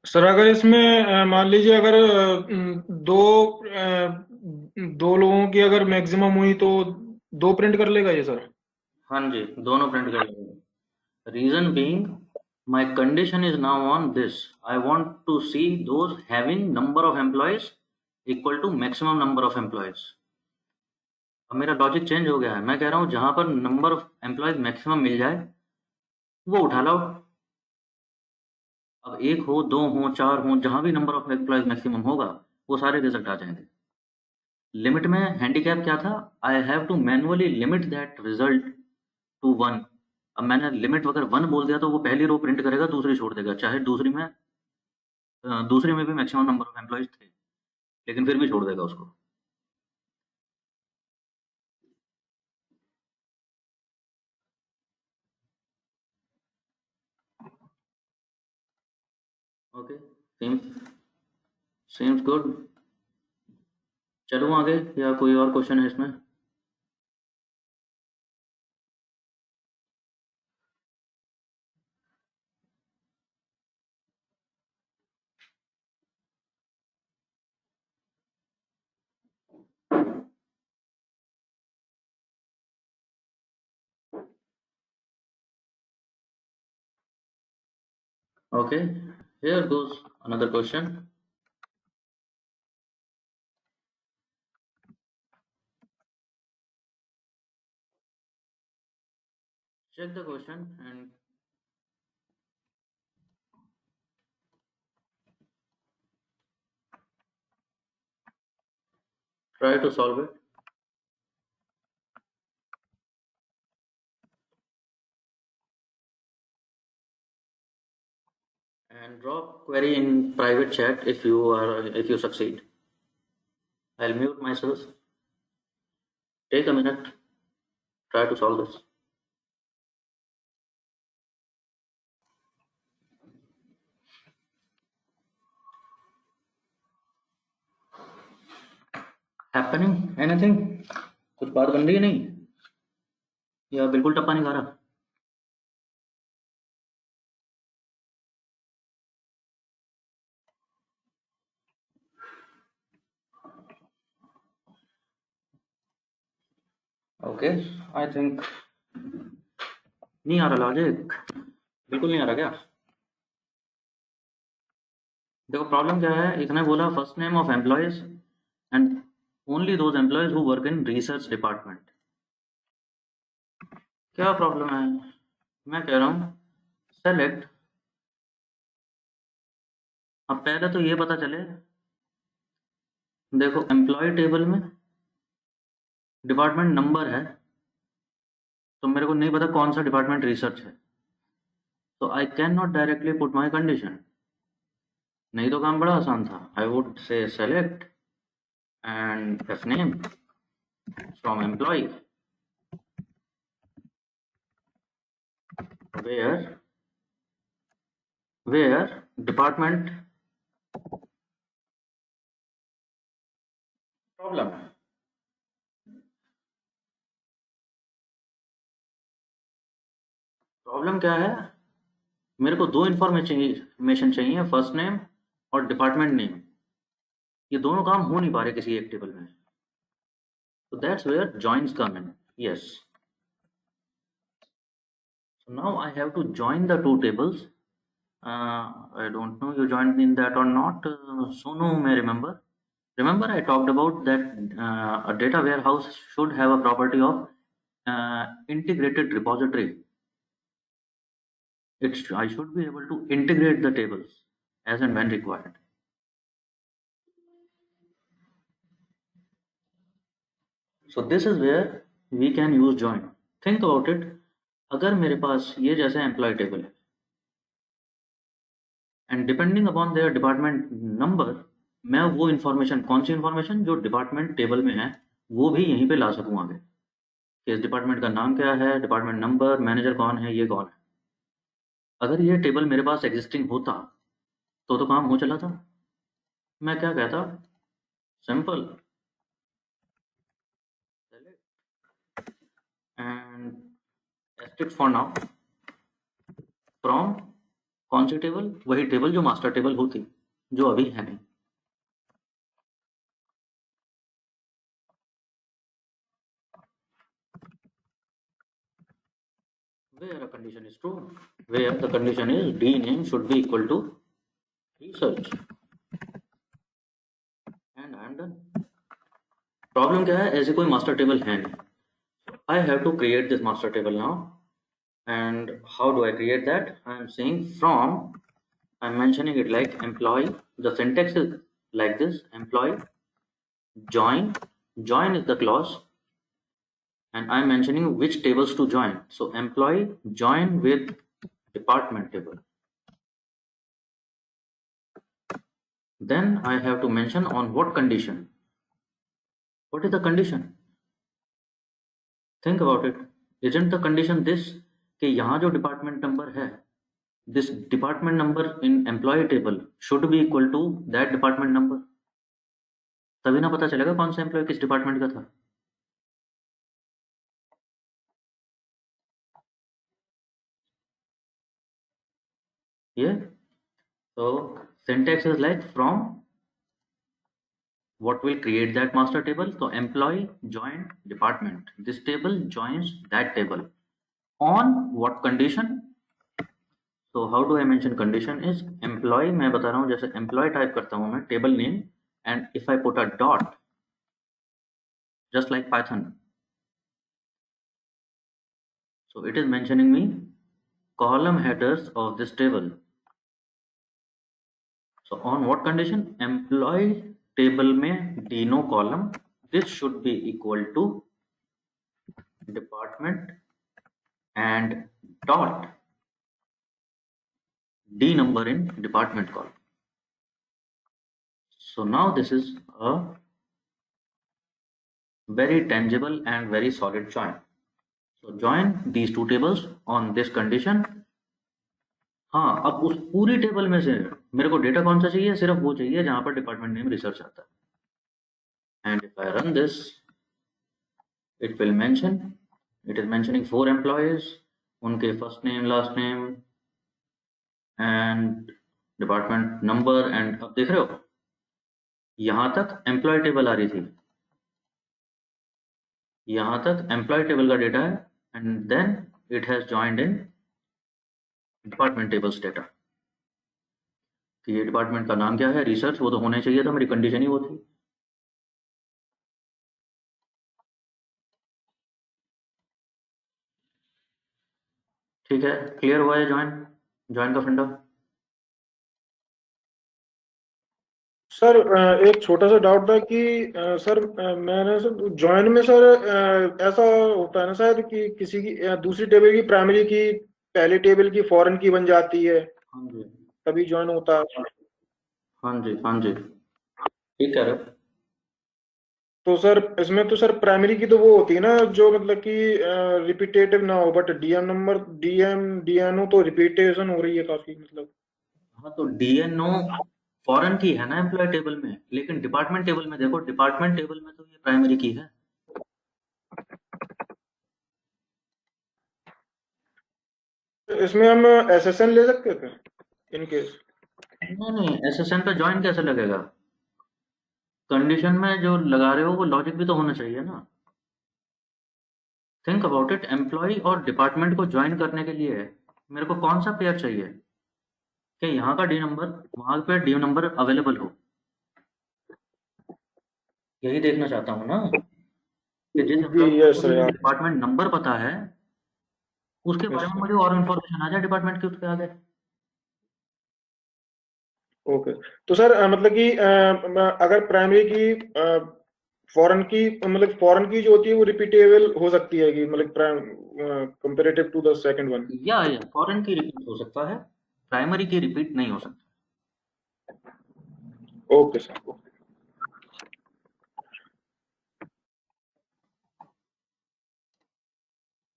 Sir अगर इसमें मान लीजिए अगर दो लोगों की अगर maximum हुई तो 2 प्रिंट कर लेगा ये सर? हाँ जी, दोनों प्रिंट कर लेंगे. Reason being my condition is now on this. I want to see those having number of employees equal to maximum number of employees. अब मेरा लॉजिक चेंज हो गया है. मैं कह रहा हूँ जहां पर नंबर ऑफ एम्प्लॉयज मैक्सिमम मिल जाए वो उठा लो. अब 1 हो, 2 हो, 4 हो, जहां भी नंबर ऑफ एम्प्लॉयज मैक्सिमम होगा वो सारे रिजल्ट आ जाएंगे. लिमिट में हैंडीकैप क्या था? I have to manually limit that result to 1. अब मैंने लिमिट अगर 1 बोल दिया तो वो पहली रो प्रिंट करेगा, दूसरी छोड़ देगा, चाहे दूसरी में भी मैक्सिमम नंबर ऑफ एम्प्लॉयज थे, लेकिन फिर भी छोड़ देगा उसको. Okay, seems good. चलूँ आगे या कोई और क्वेश्चन है इसमें? Okay, here goes another question. Check the question and try to solve it. And drop query in private chat if you succeed. I'll mute myself. Take a minute. Try to solve this. Happening? Anything? कुछ बात बन रही है नहीं या बिल्कुल टप्पा नहीं खा रहा? ओके, आई थिंक नहीं आ रहा लॉजिक, बिल्कुल नहीं आ रहा क्या? देखो प्रॉब्लम क्या है, इसने बोला first name of employees and only those employees who work in research department. क्या प्रॉब्लम है? मैं कह रहा हूँ सेलेक्ट. अब पहले तो ये पता चले, देखो एम्प्लॉय टेबल में डिपार्टमेंट नंबर है तो मेरे को नहीं पता कौन सा डिपार्टमेंट रिसर्च है, तो I can not directly put my condition. नहीं तो काम बड़ा आसान था. I would say select and F name from employee where department problem क्या है, मेरे को दो इन्फॉर्मेशन चाहिए, फर्स्ट नेम और डिपार्टमेंट नेम। ये दोनों काम हो नहीं पा रहे किसी एक टेबल में, so that's where joins come in. Yes, so now I have to join the two tables. I don't know you joined in that or not. Sonu may remember I talked about that a data warehouse should have a property of integrated repository. I should be able to integrate the tables as and when required. So this is where we can use join. Think about it. अगर मेरे पास ये जैसे employ table है and depending upon their department number, मैं वो information, कौन सी information जो department table में है, वो भी यहीं पे ला सकूँ आगे कि इस डिपार्टमेंट का नाम क्या है, डिपार्टमेंट नंबर, मैनेजर कौन है, ये कौन है। अगर ये टेबल मेरे पास एग्जिस्टिंग होता तो काम हो चला था। मैं क्या कहता, simple and estate for now from कौन सी टेबल, वही टेबल जो मास्टर टेबल होती, जो अभी है नहीं। where a condition is true, where the condition is d name should be equal to research, and I am done. Problem क्या है, ऐसे कोई मास्टर टेबल है नहीं, I have to create this master table now. And how do I create that? I am saying from, I'm mentioning it like employee, the syntax is like this: employee join is the clause, and I'm mentioning which tables to join. So employee join with department table. Then I have to mention on what condition. What is the condition? Think about it. Isn't the condition this कि यहाँ जो department number है, this department number in employee table should be equal to that department number. तभी ना पता चलेगा कौन सा एम्प्लॉय किस डिपार्टमेंट का था। ये so syntax is like from what will create that master table. So employee join department, this table joins that table on what condition. So how do I mention condition is employee, मैं बता रहा हूँ, जैसे employee type करता हूँ मैं table name, and if I put a dot just like Python, so it is mentioning me column headers of this table. So on what condition? Employee table में deno column, this should be equal to department and dot d number in department column. So now this is a very tangible and very solid join. So join these two tables on this condition. हाँ, अब उस पूरी table में से मेरे को data कौन सा चाहिए, सिर्फ वो चाहिए जहां पर डिपार्टमेंट नेम रिसर्च आता है। And if I run this, it will mention, it is mentioning 4 employees, उनके first name, last name and department number. And अब देख रहे हो यहां तक एम्प्लॉय टेबल आ रही थी, यहां तक एम्प्लॉय टेबल का डेटा है, and then it has joined in department tables data. कि ये डिपार्टमेंट का नाम क्या है, रिसर्च, वो तो होना चाहिए था, मेरी कंडीशन ही वो थी। ठीक है, क्लियर हुआ है ज्वाइन का फंडा? सर एक छोटा सा डाउट था कि सर मैंने सर ज्वाइन में सर ऐसा होता है ना शायद कि किसी की दूसरी टेबल की प्राइमरी की पहले टेबल की फॉरेन की बन जाती है, हाँ जी, तभी ज्वाइन होता है। हाँ जी, हाँ जी, ठीक कह रहे हो। तो सर इसमें तो सर प्राइमरी की तो वो होती है ना जो मतलब कि रिपीटेटिव ना हो, बट डीएम नंबर डीएनओ तो रिपीटेशन हो रही है काफी मतलब। हाँ तो डीएनओ फॉरेन की है ना एम्प्लॉय टेबल में, लेकिन डिपार्टमेंट टेबल में देखो, डिपार्टमेंट टेबल में तो ये प्राइमरी की है। इसमें हम एसएसएन ले सकते थे इन केस? नहीं नहीं, एसएसएन पे ज्वाइन कैसे लगेगा? कंडीशन में जो लगा रहे हो वो लॉजिक भी तो होना चाहिए ना। थिंक अबाउट इट, एम्प्लॉय और डिपार्टमेंट को ज्वाइन करने के लिए मेरे को कौन सा पेयर चाहिए कि यहाँ का डी नंबर वहाँ पे डी नंबर अवेलेबल हो। यही देखना चाहता हूँ ना कि जिस जी एम्प्लॉय को यस मुझे सर यार। डिपार्टमेंट नंबर पता है उसके यस बारे में सर। मुझे और इन्फॉर्मेशन आ जाए डिपार्टमेंट के उसके आगे। ओके। तो सर मतलब कि अगर प्राइमरी की फॉरेन की मतलब फॉरेन की जो होती है वो रिपीटेबल हो सकती है कि मतलब comparative to the second one? या फॉरेन की रिपीट हो सकता है, प्राइमरी की रिपीट नहीं हो सकता। Okay sir.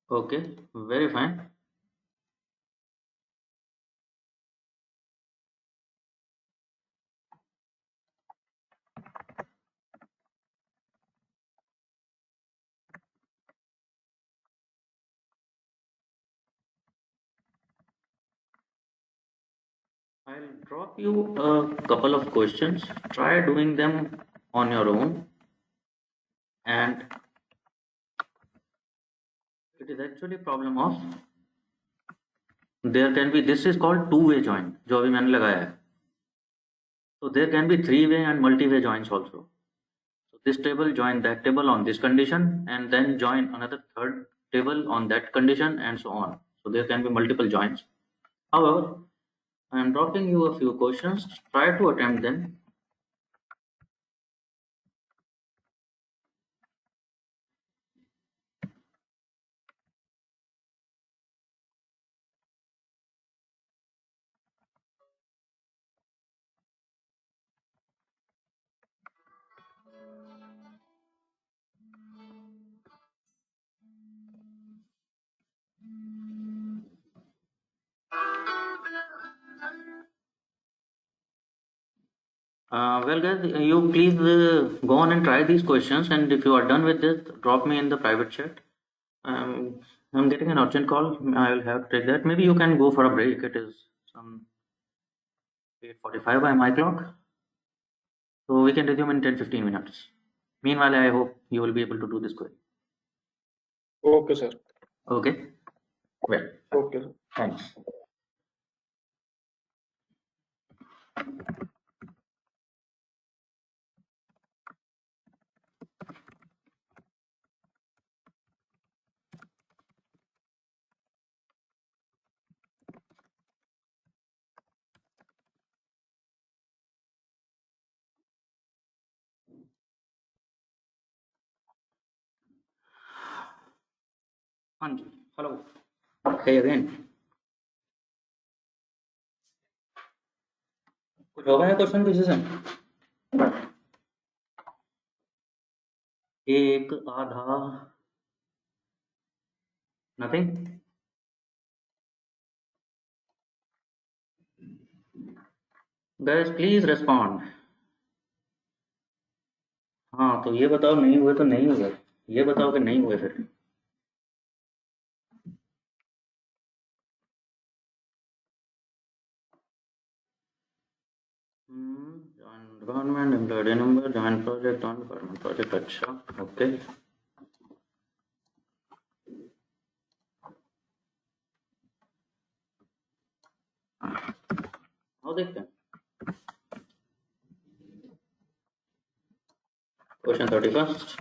Okay, very fine. I'll drop you a couple of questions. Try doing them on your own. And it is actually problem of there can be, this is called two-way join जो अभी मैंने लगाया है. So there can be three-way and multi-way joins also. So this table join that table on this condition and then join another third table on that condition and so on. So there can be multiple joins. However, I am dropping you a few questions. Try to attempt them. Well guys, you please go on and try these questions, and if you are done with this, drop me in the private chat. I'm getting an urgent call. I will have to take that. Maybe you can go for a break. It is some 8:45 by my clock. So we can resume in 10-15 minutes. Meanwhile, I hope you will be able to do this query. Okay sir. Okay? Well, okay sir. thanks. हाँ जी, hello. Hey again. कुछ होगा या question किसी से? एक आधा? Nothing? Guys, please respond. हाँ तो ये बताओ नहीं हुए तो नहीं हुए, ये बताओ कि नहीं हुए फिर। Join government employee number, join project, on government project. अच्छा ओके, आओ देखते हैं। क्वेश्चन 31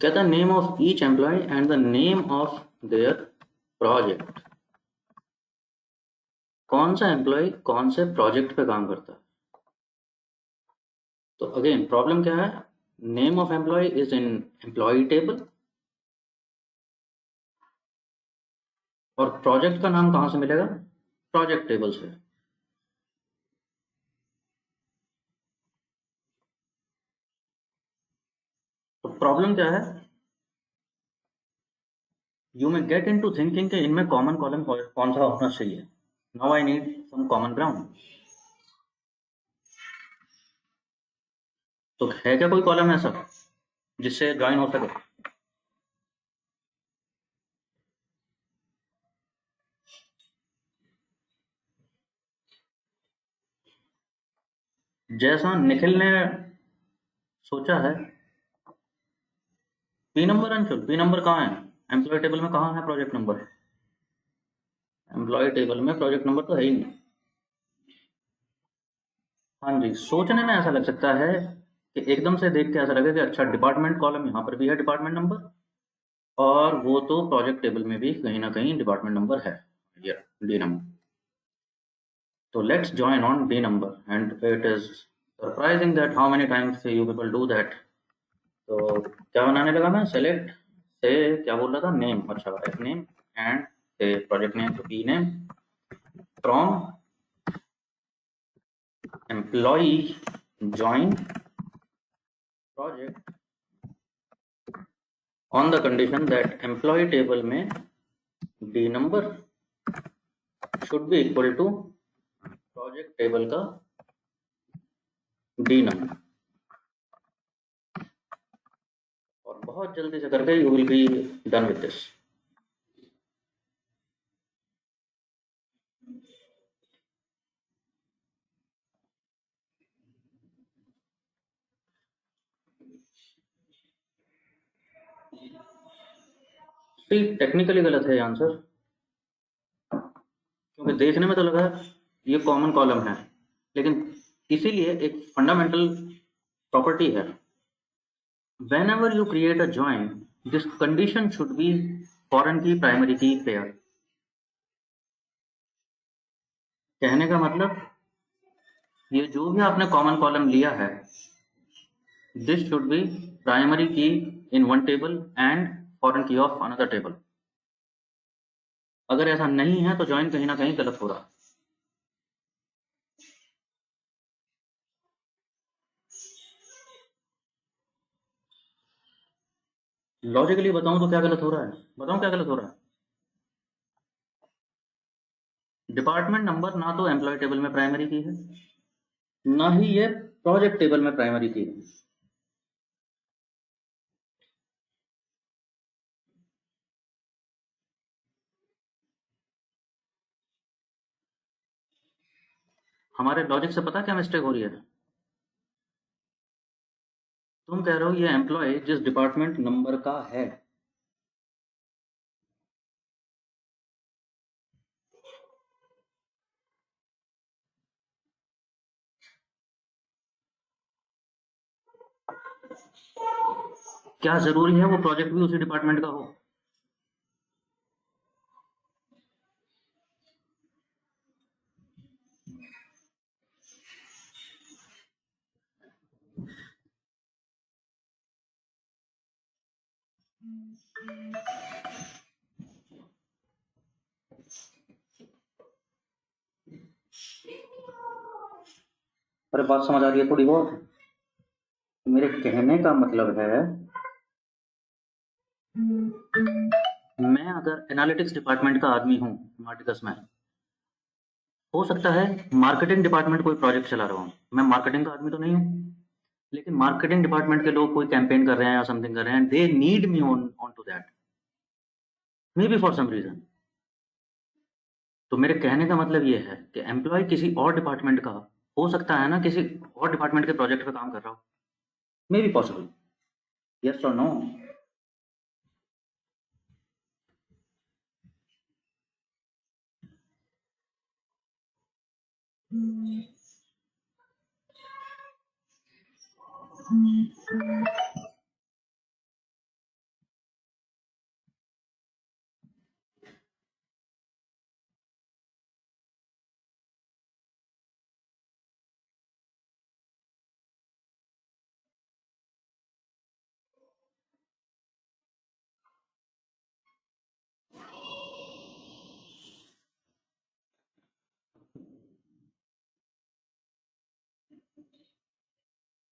कहता है name of each employee and the name of their project. कौन सा एम्प्लॉय कौन से प्रोजेक्ट पे काम करता है? तो अगेन प्रॉब्लम क्या है, name of employee is in employee table और प्रोजेक्ट का नाम कहां से मिलेगा? प्रोजेक्ट टेबल से। प्रॉब्लम क्या है, you may get into thinking कि इनमें कॉमन कॉलम कौन सा होना चाहिए. Now I need some common ground. तो है क्या कोई कॉलम ऐसा जिससे ज्वाइन हो सके? जैसा निखिल ने सोचा है. P number Anshul, P number कहाँ है? एम्प्लॉय टेबल में कहाँ है प्रोजेक्ट नंबर? एम्प्लॉय टेबल में प्रोजेक्ट नंबर तो है ही नहीं. हाँ जी, सोचने में ऐसा लग सकता है कि एकदम से देख के ऐसा लगे कि अच्छा डिपार्टमेंट कॉलम यहाँ पर भी है, डिपार्टमेंट नंबर, और वो तो प्रोजेक्ट टेबल में भी कहीं ना कहीं डिपार्टमेंट नंबर है, ये D number. So let's join on D number, and it is surprising that how many times you people do that. तो क्या बनाने लगा मैं, सेलेक्ट से क्या बोल रहा था, नेम. अच्छा, एफ नेम एंड से प्रोजेक्ट नेम तो P name from employee join project on the condition that employee table में D number should be equal to project table का डी नंबर. और बहुत जल्दी से करके you will be done with this. Technically गलत है आंसर, क्योंकि देखने में तो लगा ये कॉमन कॉलम है, लेकिन इसीलिए एक फंडामेंटल प्रॉपर्टी है, when ever you create a join this condition should be foreign की प्राइमरी की पेयर. कहने का मतलब ये जो भी आपने कॉमन कॉलम लिया है, दिस शुड बी प्राइमरी की in one table and foreign की ऑफ अनदर टेबल. अगर ऐसा नहीं है तो जॉइन कहीं ना कहीं गलत हो रहा. लॉजिकली बताऊं तो क्या गलत हो रहा है, बताऊं क्या गलत हो रहा है. डिपार्टमेंट नंबर ना तो एम्प्लॉय टेबल में प्राइमरी की है, ना ही ये प्रोजेक्ट टेबल में प्राइमरी की है. हमारे लॉजिक से पता क्या मिस्टेक हो रही है. तुम कह रहे हो ये एम्प्लॉय जिस डिपार्टमेंट नंबर का है, क्या जरूरी है वो प्रोजेक्ट भी उसी डिपार्टमेंट का हो? अरे बात समझ आ रही है थोड़ी बहुत. मेरे कहने का मतलब है, मैं अगर एनालिटिक्स डिपार्टमेंट का आदमी हूँ मार्टिकस में, हो सकता है मार्केटिंग डिपार्टमेंट कोई प्रोजेक्ट चला रहा हूँ, मैं मार्केटिंग का आदमी तो नहीं हूँ, लेकिन मार्केटिंग डिपार्टमेंट के लोग कोई कैंपेन कर रहे हैं या समथिंग कर रहे हैं, they need me on to that, maybe for some reason. तो मेरे कहने का मतलब ये है कि एम्प्लॉय किसी और डिपार्टमेंट का हो सकता है ना, किसी और डिपार्टमेंट के प्रोजेक्ट पे काम कर रहा हो, may be possible. Yes or no?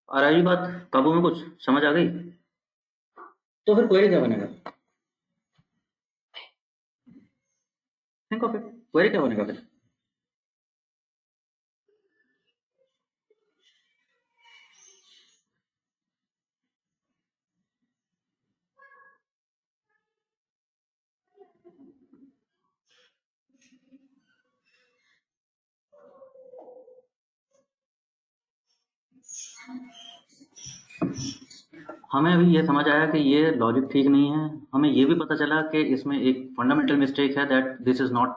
आ रही बात काबू में, कुछ समझ आ गई? तो फिर क्वेरी क्या बनेगा? थिंक ऑफ इट, क्वेरी क्या बनेगा फिर? हमें अभी ये समझ आया कि ये लॉजिक ठीक नहीं है। हमें ये भी पता चला कि इसमें एक फंडामेंटल मिस्टेक है, that this is not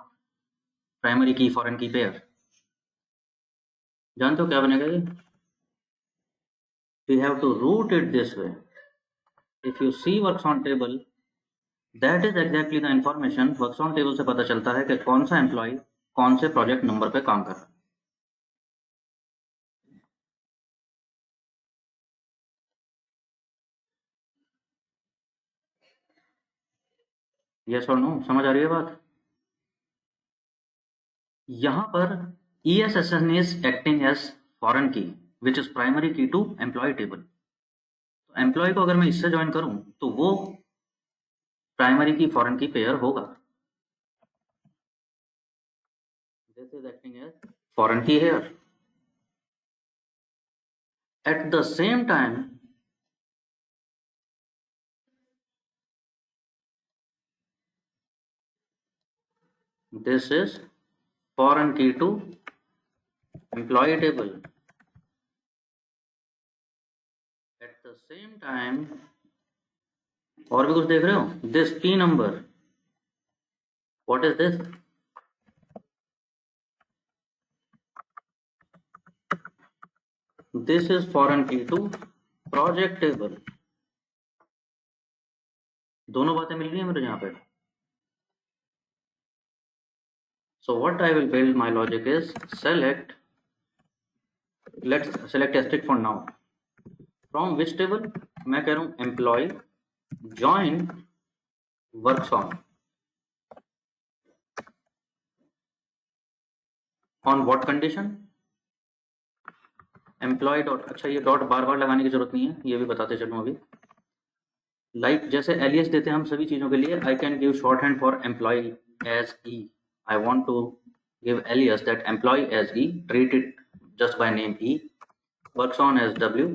primary key foreign key pair. जानते हो क्या बनेगा ये? We have to route it this way. If you see works on table, that is exactly the information. Works on table से पता चलता है कि कौन सा एम्प्लॉय कौन से प्रोजेक्ट नंबर पे काम कर रहा है। यस और नो, समझ आ रही है बात? यहां पर ESSN is acting as foreign key which is primary key to employee table। तो एम्प्लॉय को अगर मैं इससे ज्वाइन करूं तो वो primary key foreign key pair होगा। This is acting as foreign key here. At the same time this is foreign key to employee table। at the same time, और भी कुछ देख रहे हो? this P number, what is this? this is foreign key to project table। दोनों बातें मिल रही है मेरे यहाँ पे। so what I will build my logic is select, let's select asterisk for now, from which table? मैं कह रहा हूँ employee join works on what condition? Employ dot, अच्छा ये डॉट बार बार लगाने की जरूरत नहीं है, ये भी बताते चलूँ अभी। लाइक जैसे एलियस देते हैं हम सभी चीज़ों के लिए, I can give shorthand for employee as E. I want to give alias that employee as E, treat it just by name E, works on as W.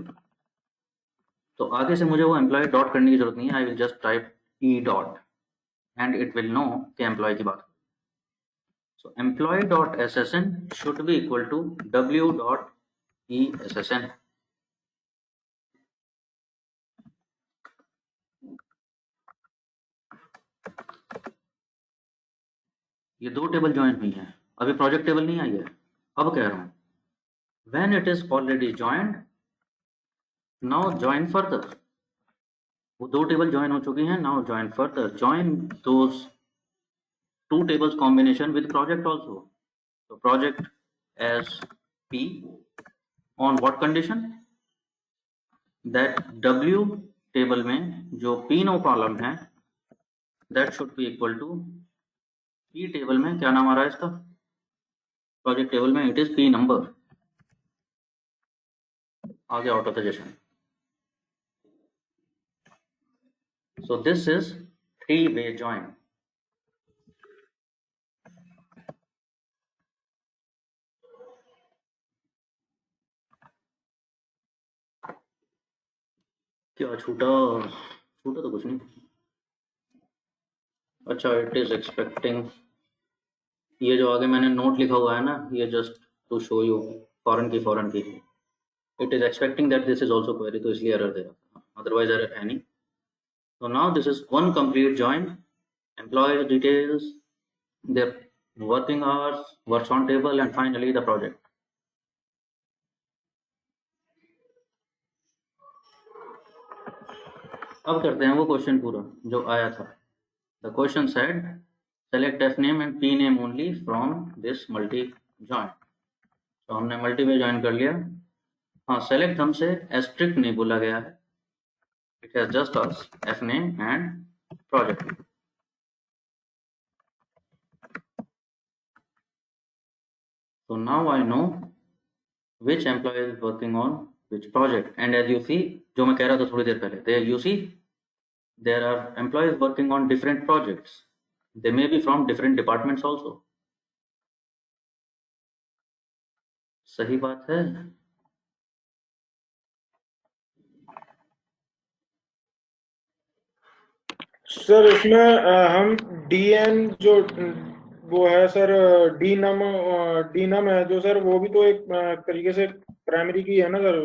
तो आगे से मुझे वो एम्प्लॉय डॉट करने की जरूरत नहीं है, I will just type E dot and it will know कि एम्प्लॉय की बात। So employee dot SSN should be equal to W dot ESSN। ये दो टेबल ज्वाइन हुई हैं, अभी प्रोजेक्ट टेबल नहीं आई है। अब कह रहा हूं when it is already joined, now join further. वो दो टेबल ज्वाइन हो चुकी हैं, now join further, join those two tables combination with project also. तो project as P on what condition? That W table में जो P कॉलम है that should be equal to P table में, क्या नाम आ रहा है इसका? प्रोजेक्ट टेबल में इट इज P नंबर। आगे ऑटोमाइजेशन। So this is three-way join। क्या छूटा? छूटा तो कुछ नहीं। अच्छा, इट इज एक्सपेक्टिंग, ये जो आगे मैंने नोट लिखा हुआ है ना, ये just to show you foreign key it is expecting that this is also query, तो इसलिए एरर दे रहा, अदरवाइज एरर है नहीं। So now this is one complete join, employee details, their working hours, works on table, and finally the project। अब करते हैं वो question पूरा जो आया था। The question said select F name and P name only from this multi join। तो हमने मल्टी में ज्वाइन कर लिया। हाँ, सेलेक्ट हमसे एस्ट्रिक्ट नहीं बोला गया है, it has just asked F name and project। So now I know which employee is working on which project, and as you see, जो मैं कह रहा था थोड़ी देर पहले, there you see there are employees working on different projects. They may be from different departments also. सही बात है. सर इसमें हम डीएन जो वो है सर, डी नम है जो सर, वो भी तो एक तरीके से प्राइमरी की है ना सर.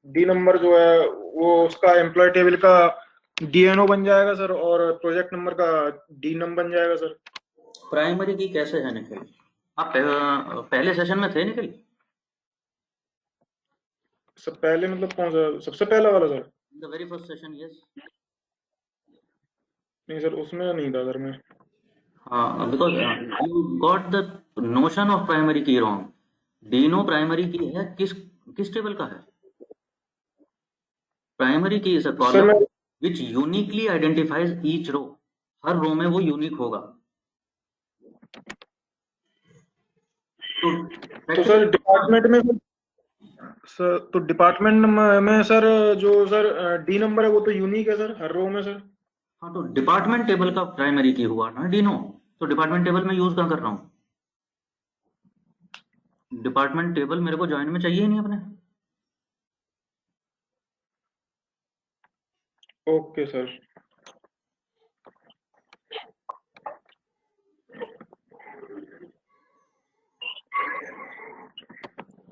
डी नंबर जो है वो उसका एम्प्लॉय टेबल का डीएनओ बन जाएगा सर, और प्रोजेक्ट नंबर का डी नम बन जाएगा सर. प्राइमरी की कैसे है निखिल? आप पहले सेशन में थे निखिल? सब पहले मतलब कौन सा, सबसे पहला वाला sir? The very first session, yes. नहीं सर, उसमें नहीं था सर मैं. हाँ, because you got the notion of primary की रॉन्ग. डीनो प्राइमरी की है, किस टेबल का है? प्राइमरी की इज अ सर कॉलम मैं विच यूनिकली आइडेंटिफाइज ईच रो. हर रो में वो यूनिक होगा. तो सर डिपार्टमेंट में सर, तो डिपार्टमेंट में सर जो सर डी नंबर है वो तो यूनिक है सर हर रो में सर. हाँ, तो डिपार्टमेंट टेबल का प्राइमरी की हुआ ना डीनो. तो डिपार्टमेंट टेबल में यूज कहाँ कर रहा हूँ? डिपार्टमेंट टेबल मेरे को ज्वाइन में चाहिए ही नहीं अपने. Okay sir.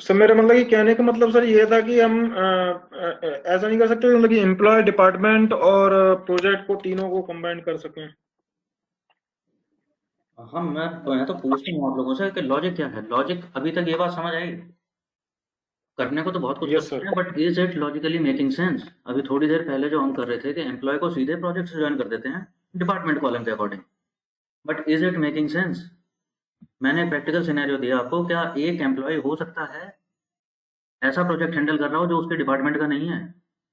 सर मेरा मतलब कि कहने का मतलब सर ये था कि हम ऐसा नहीं कर सकते मतलब कि एम्प्लॉय, डिपार्टमेंट और प्रोजेक्ट को तीनों को कंबाइन कर सकें. हाँ, मैं तो पूछता हूँ आप लोगों से कि लॉजिक क्या है. लॉजिक अभी तक ये बात समझ आई? करने को तो बहुत कुछ कर यस सकते सर. हैं, but is it logically making sense? अभी थोड़ी देर पहले जो हम कर रहे थे कि एम्प्लॉय को सीधे प्रोजेक्ट से ज्वाइन कर देते हैं डिपार्टमेंट कॉलम के according, but is it making sense? मैंने प्रैक्टिकल सिनेरियो दिया आपको. क्या एक एम्प्लॉय हो सकता है ऐसा प्रोजेक्ट हैंडल कर रहा हो जो उसके डिपार्टमेंट का नहीं है?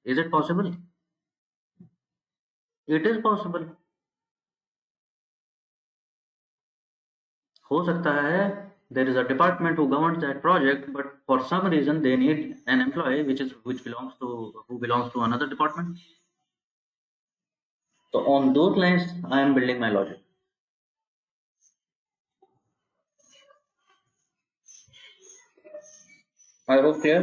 Is it possible? It is possible. हो सकता है there is a department who governs that project, but for some reason they need an employee which belongs to another department. So on those lines I am building my logic. I hope clear.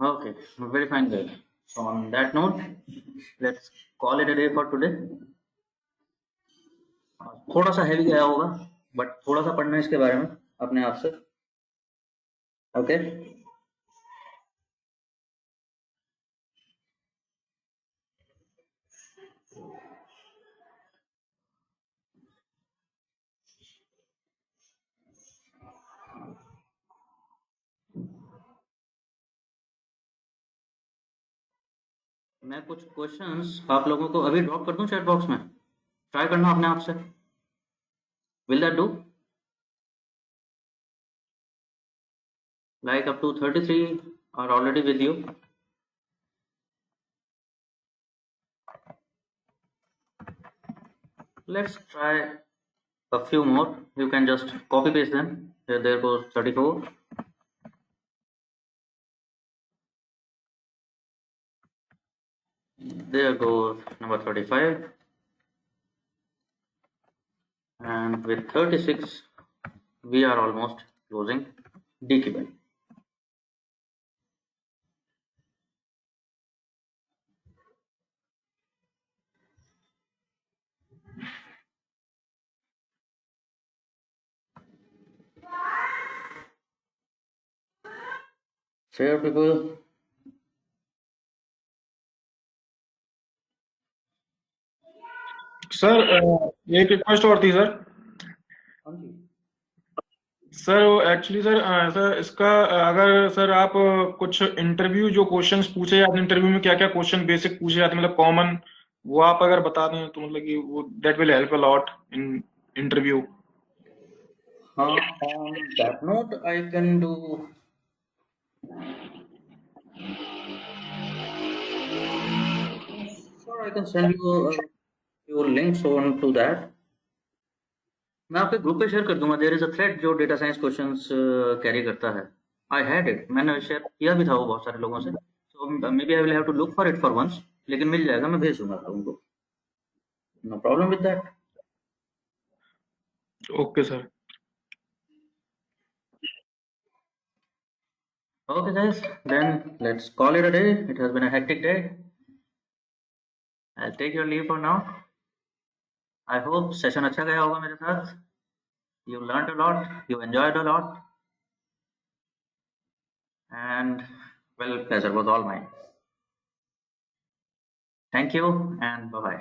Okay, very fine guys. So on that note, let's call it a day for today. थोड़ा सा heavy गया होगा, but थोड़ा सा पढ़ना है इसके बारे में अपने आप से. ओके. मैं कुछ क्वेश्चंस आप लोगों को अभी ड्रॉप कर दूं चैट बॉक्स में. ट्राई करना अपने आप से. Will that do? Like up to 33 are already with you. Let's try a few more. You can just copy paste them. There goes 34. There goes number 35. And with 36, we are almost closing DQL. Fair people. Sir एक request और थी sir. Sir actually sir ऐसा इसका अगर sir आप कुछ interview जो questions पूछे जाते हैं इंटरव्यू में, क्या क्या क्वेश्चन बेसिक पूछे जाते हैं मतलब कॉमन, वो आप अगर बता दें तो मतलब कि वो that will help a lot in interview. On that note, I can do. Sure, I can send you your links on to that. मैं आपके ग्रुप पे शेयर कर दूंगा. देयर इज अ थ्रेड जो डेटा साइंस क्वेश्चंस कैरी करता है. I had it, मैंने share किया भी था वो बहुत सारे लोगों से. So may be I will have to look for it for once, लेकिन मिल जाएगा, मैं भेज दूंगा आप लोगों को. No problem with that. Okay sir. Okay guys, then let's call it a day. It has been a hectic day. I'll take your leave for now. I hope session अच्छा गया होगा मेरे साथ. You learned a lot, you enjoyed a lot, and well, pleasure was all mine. Thank you and bye bye.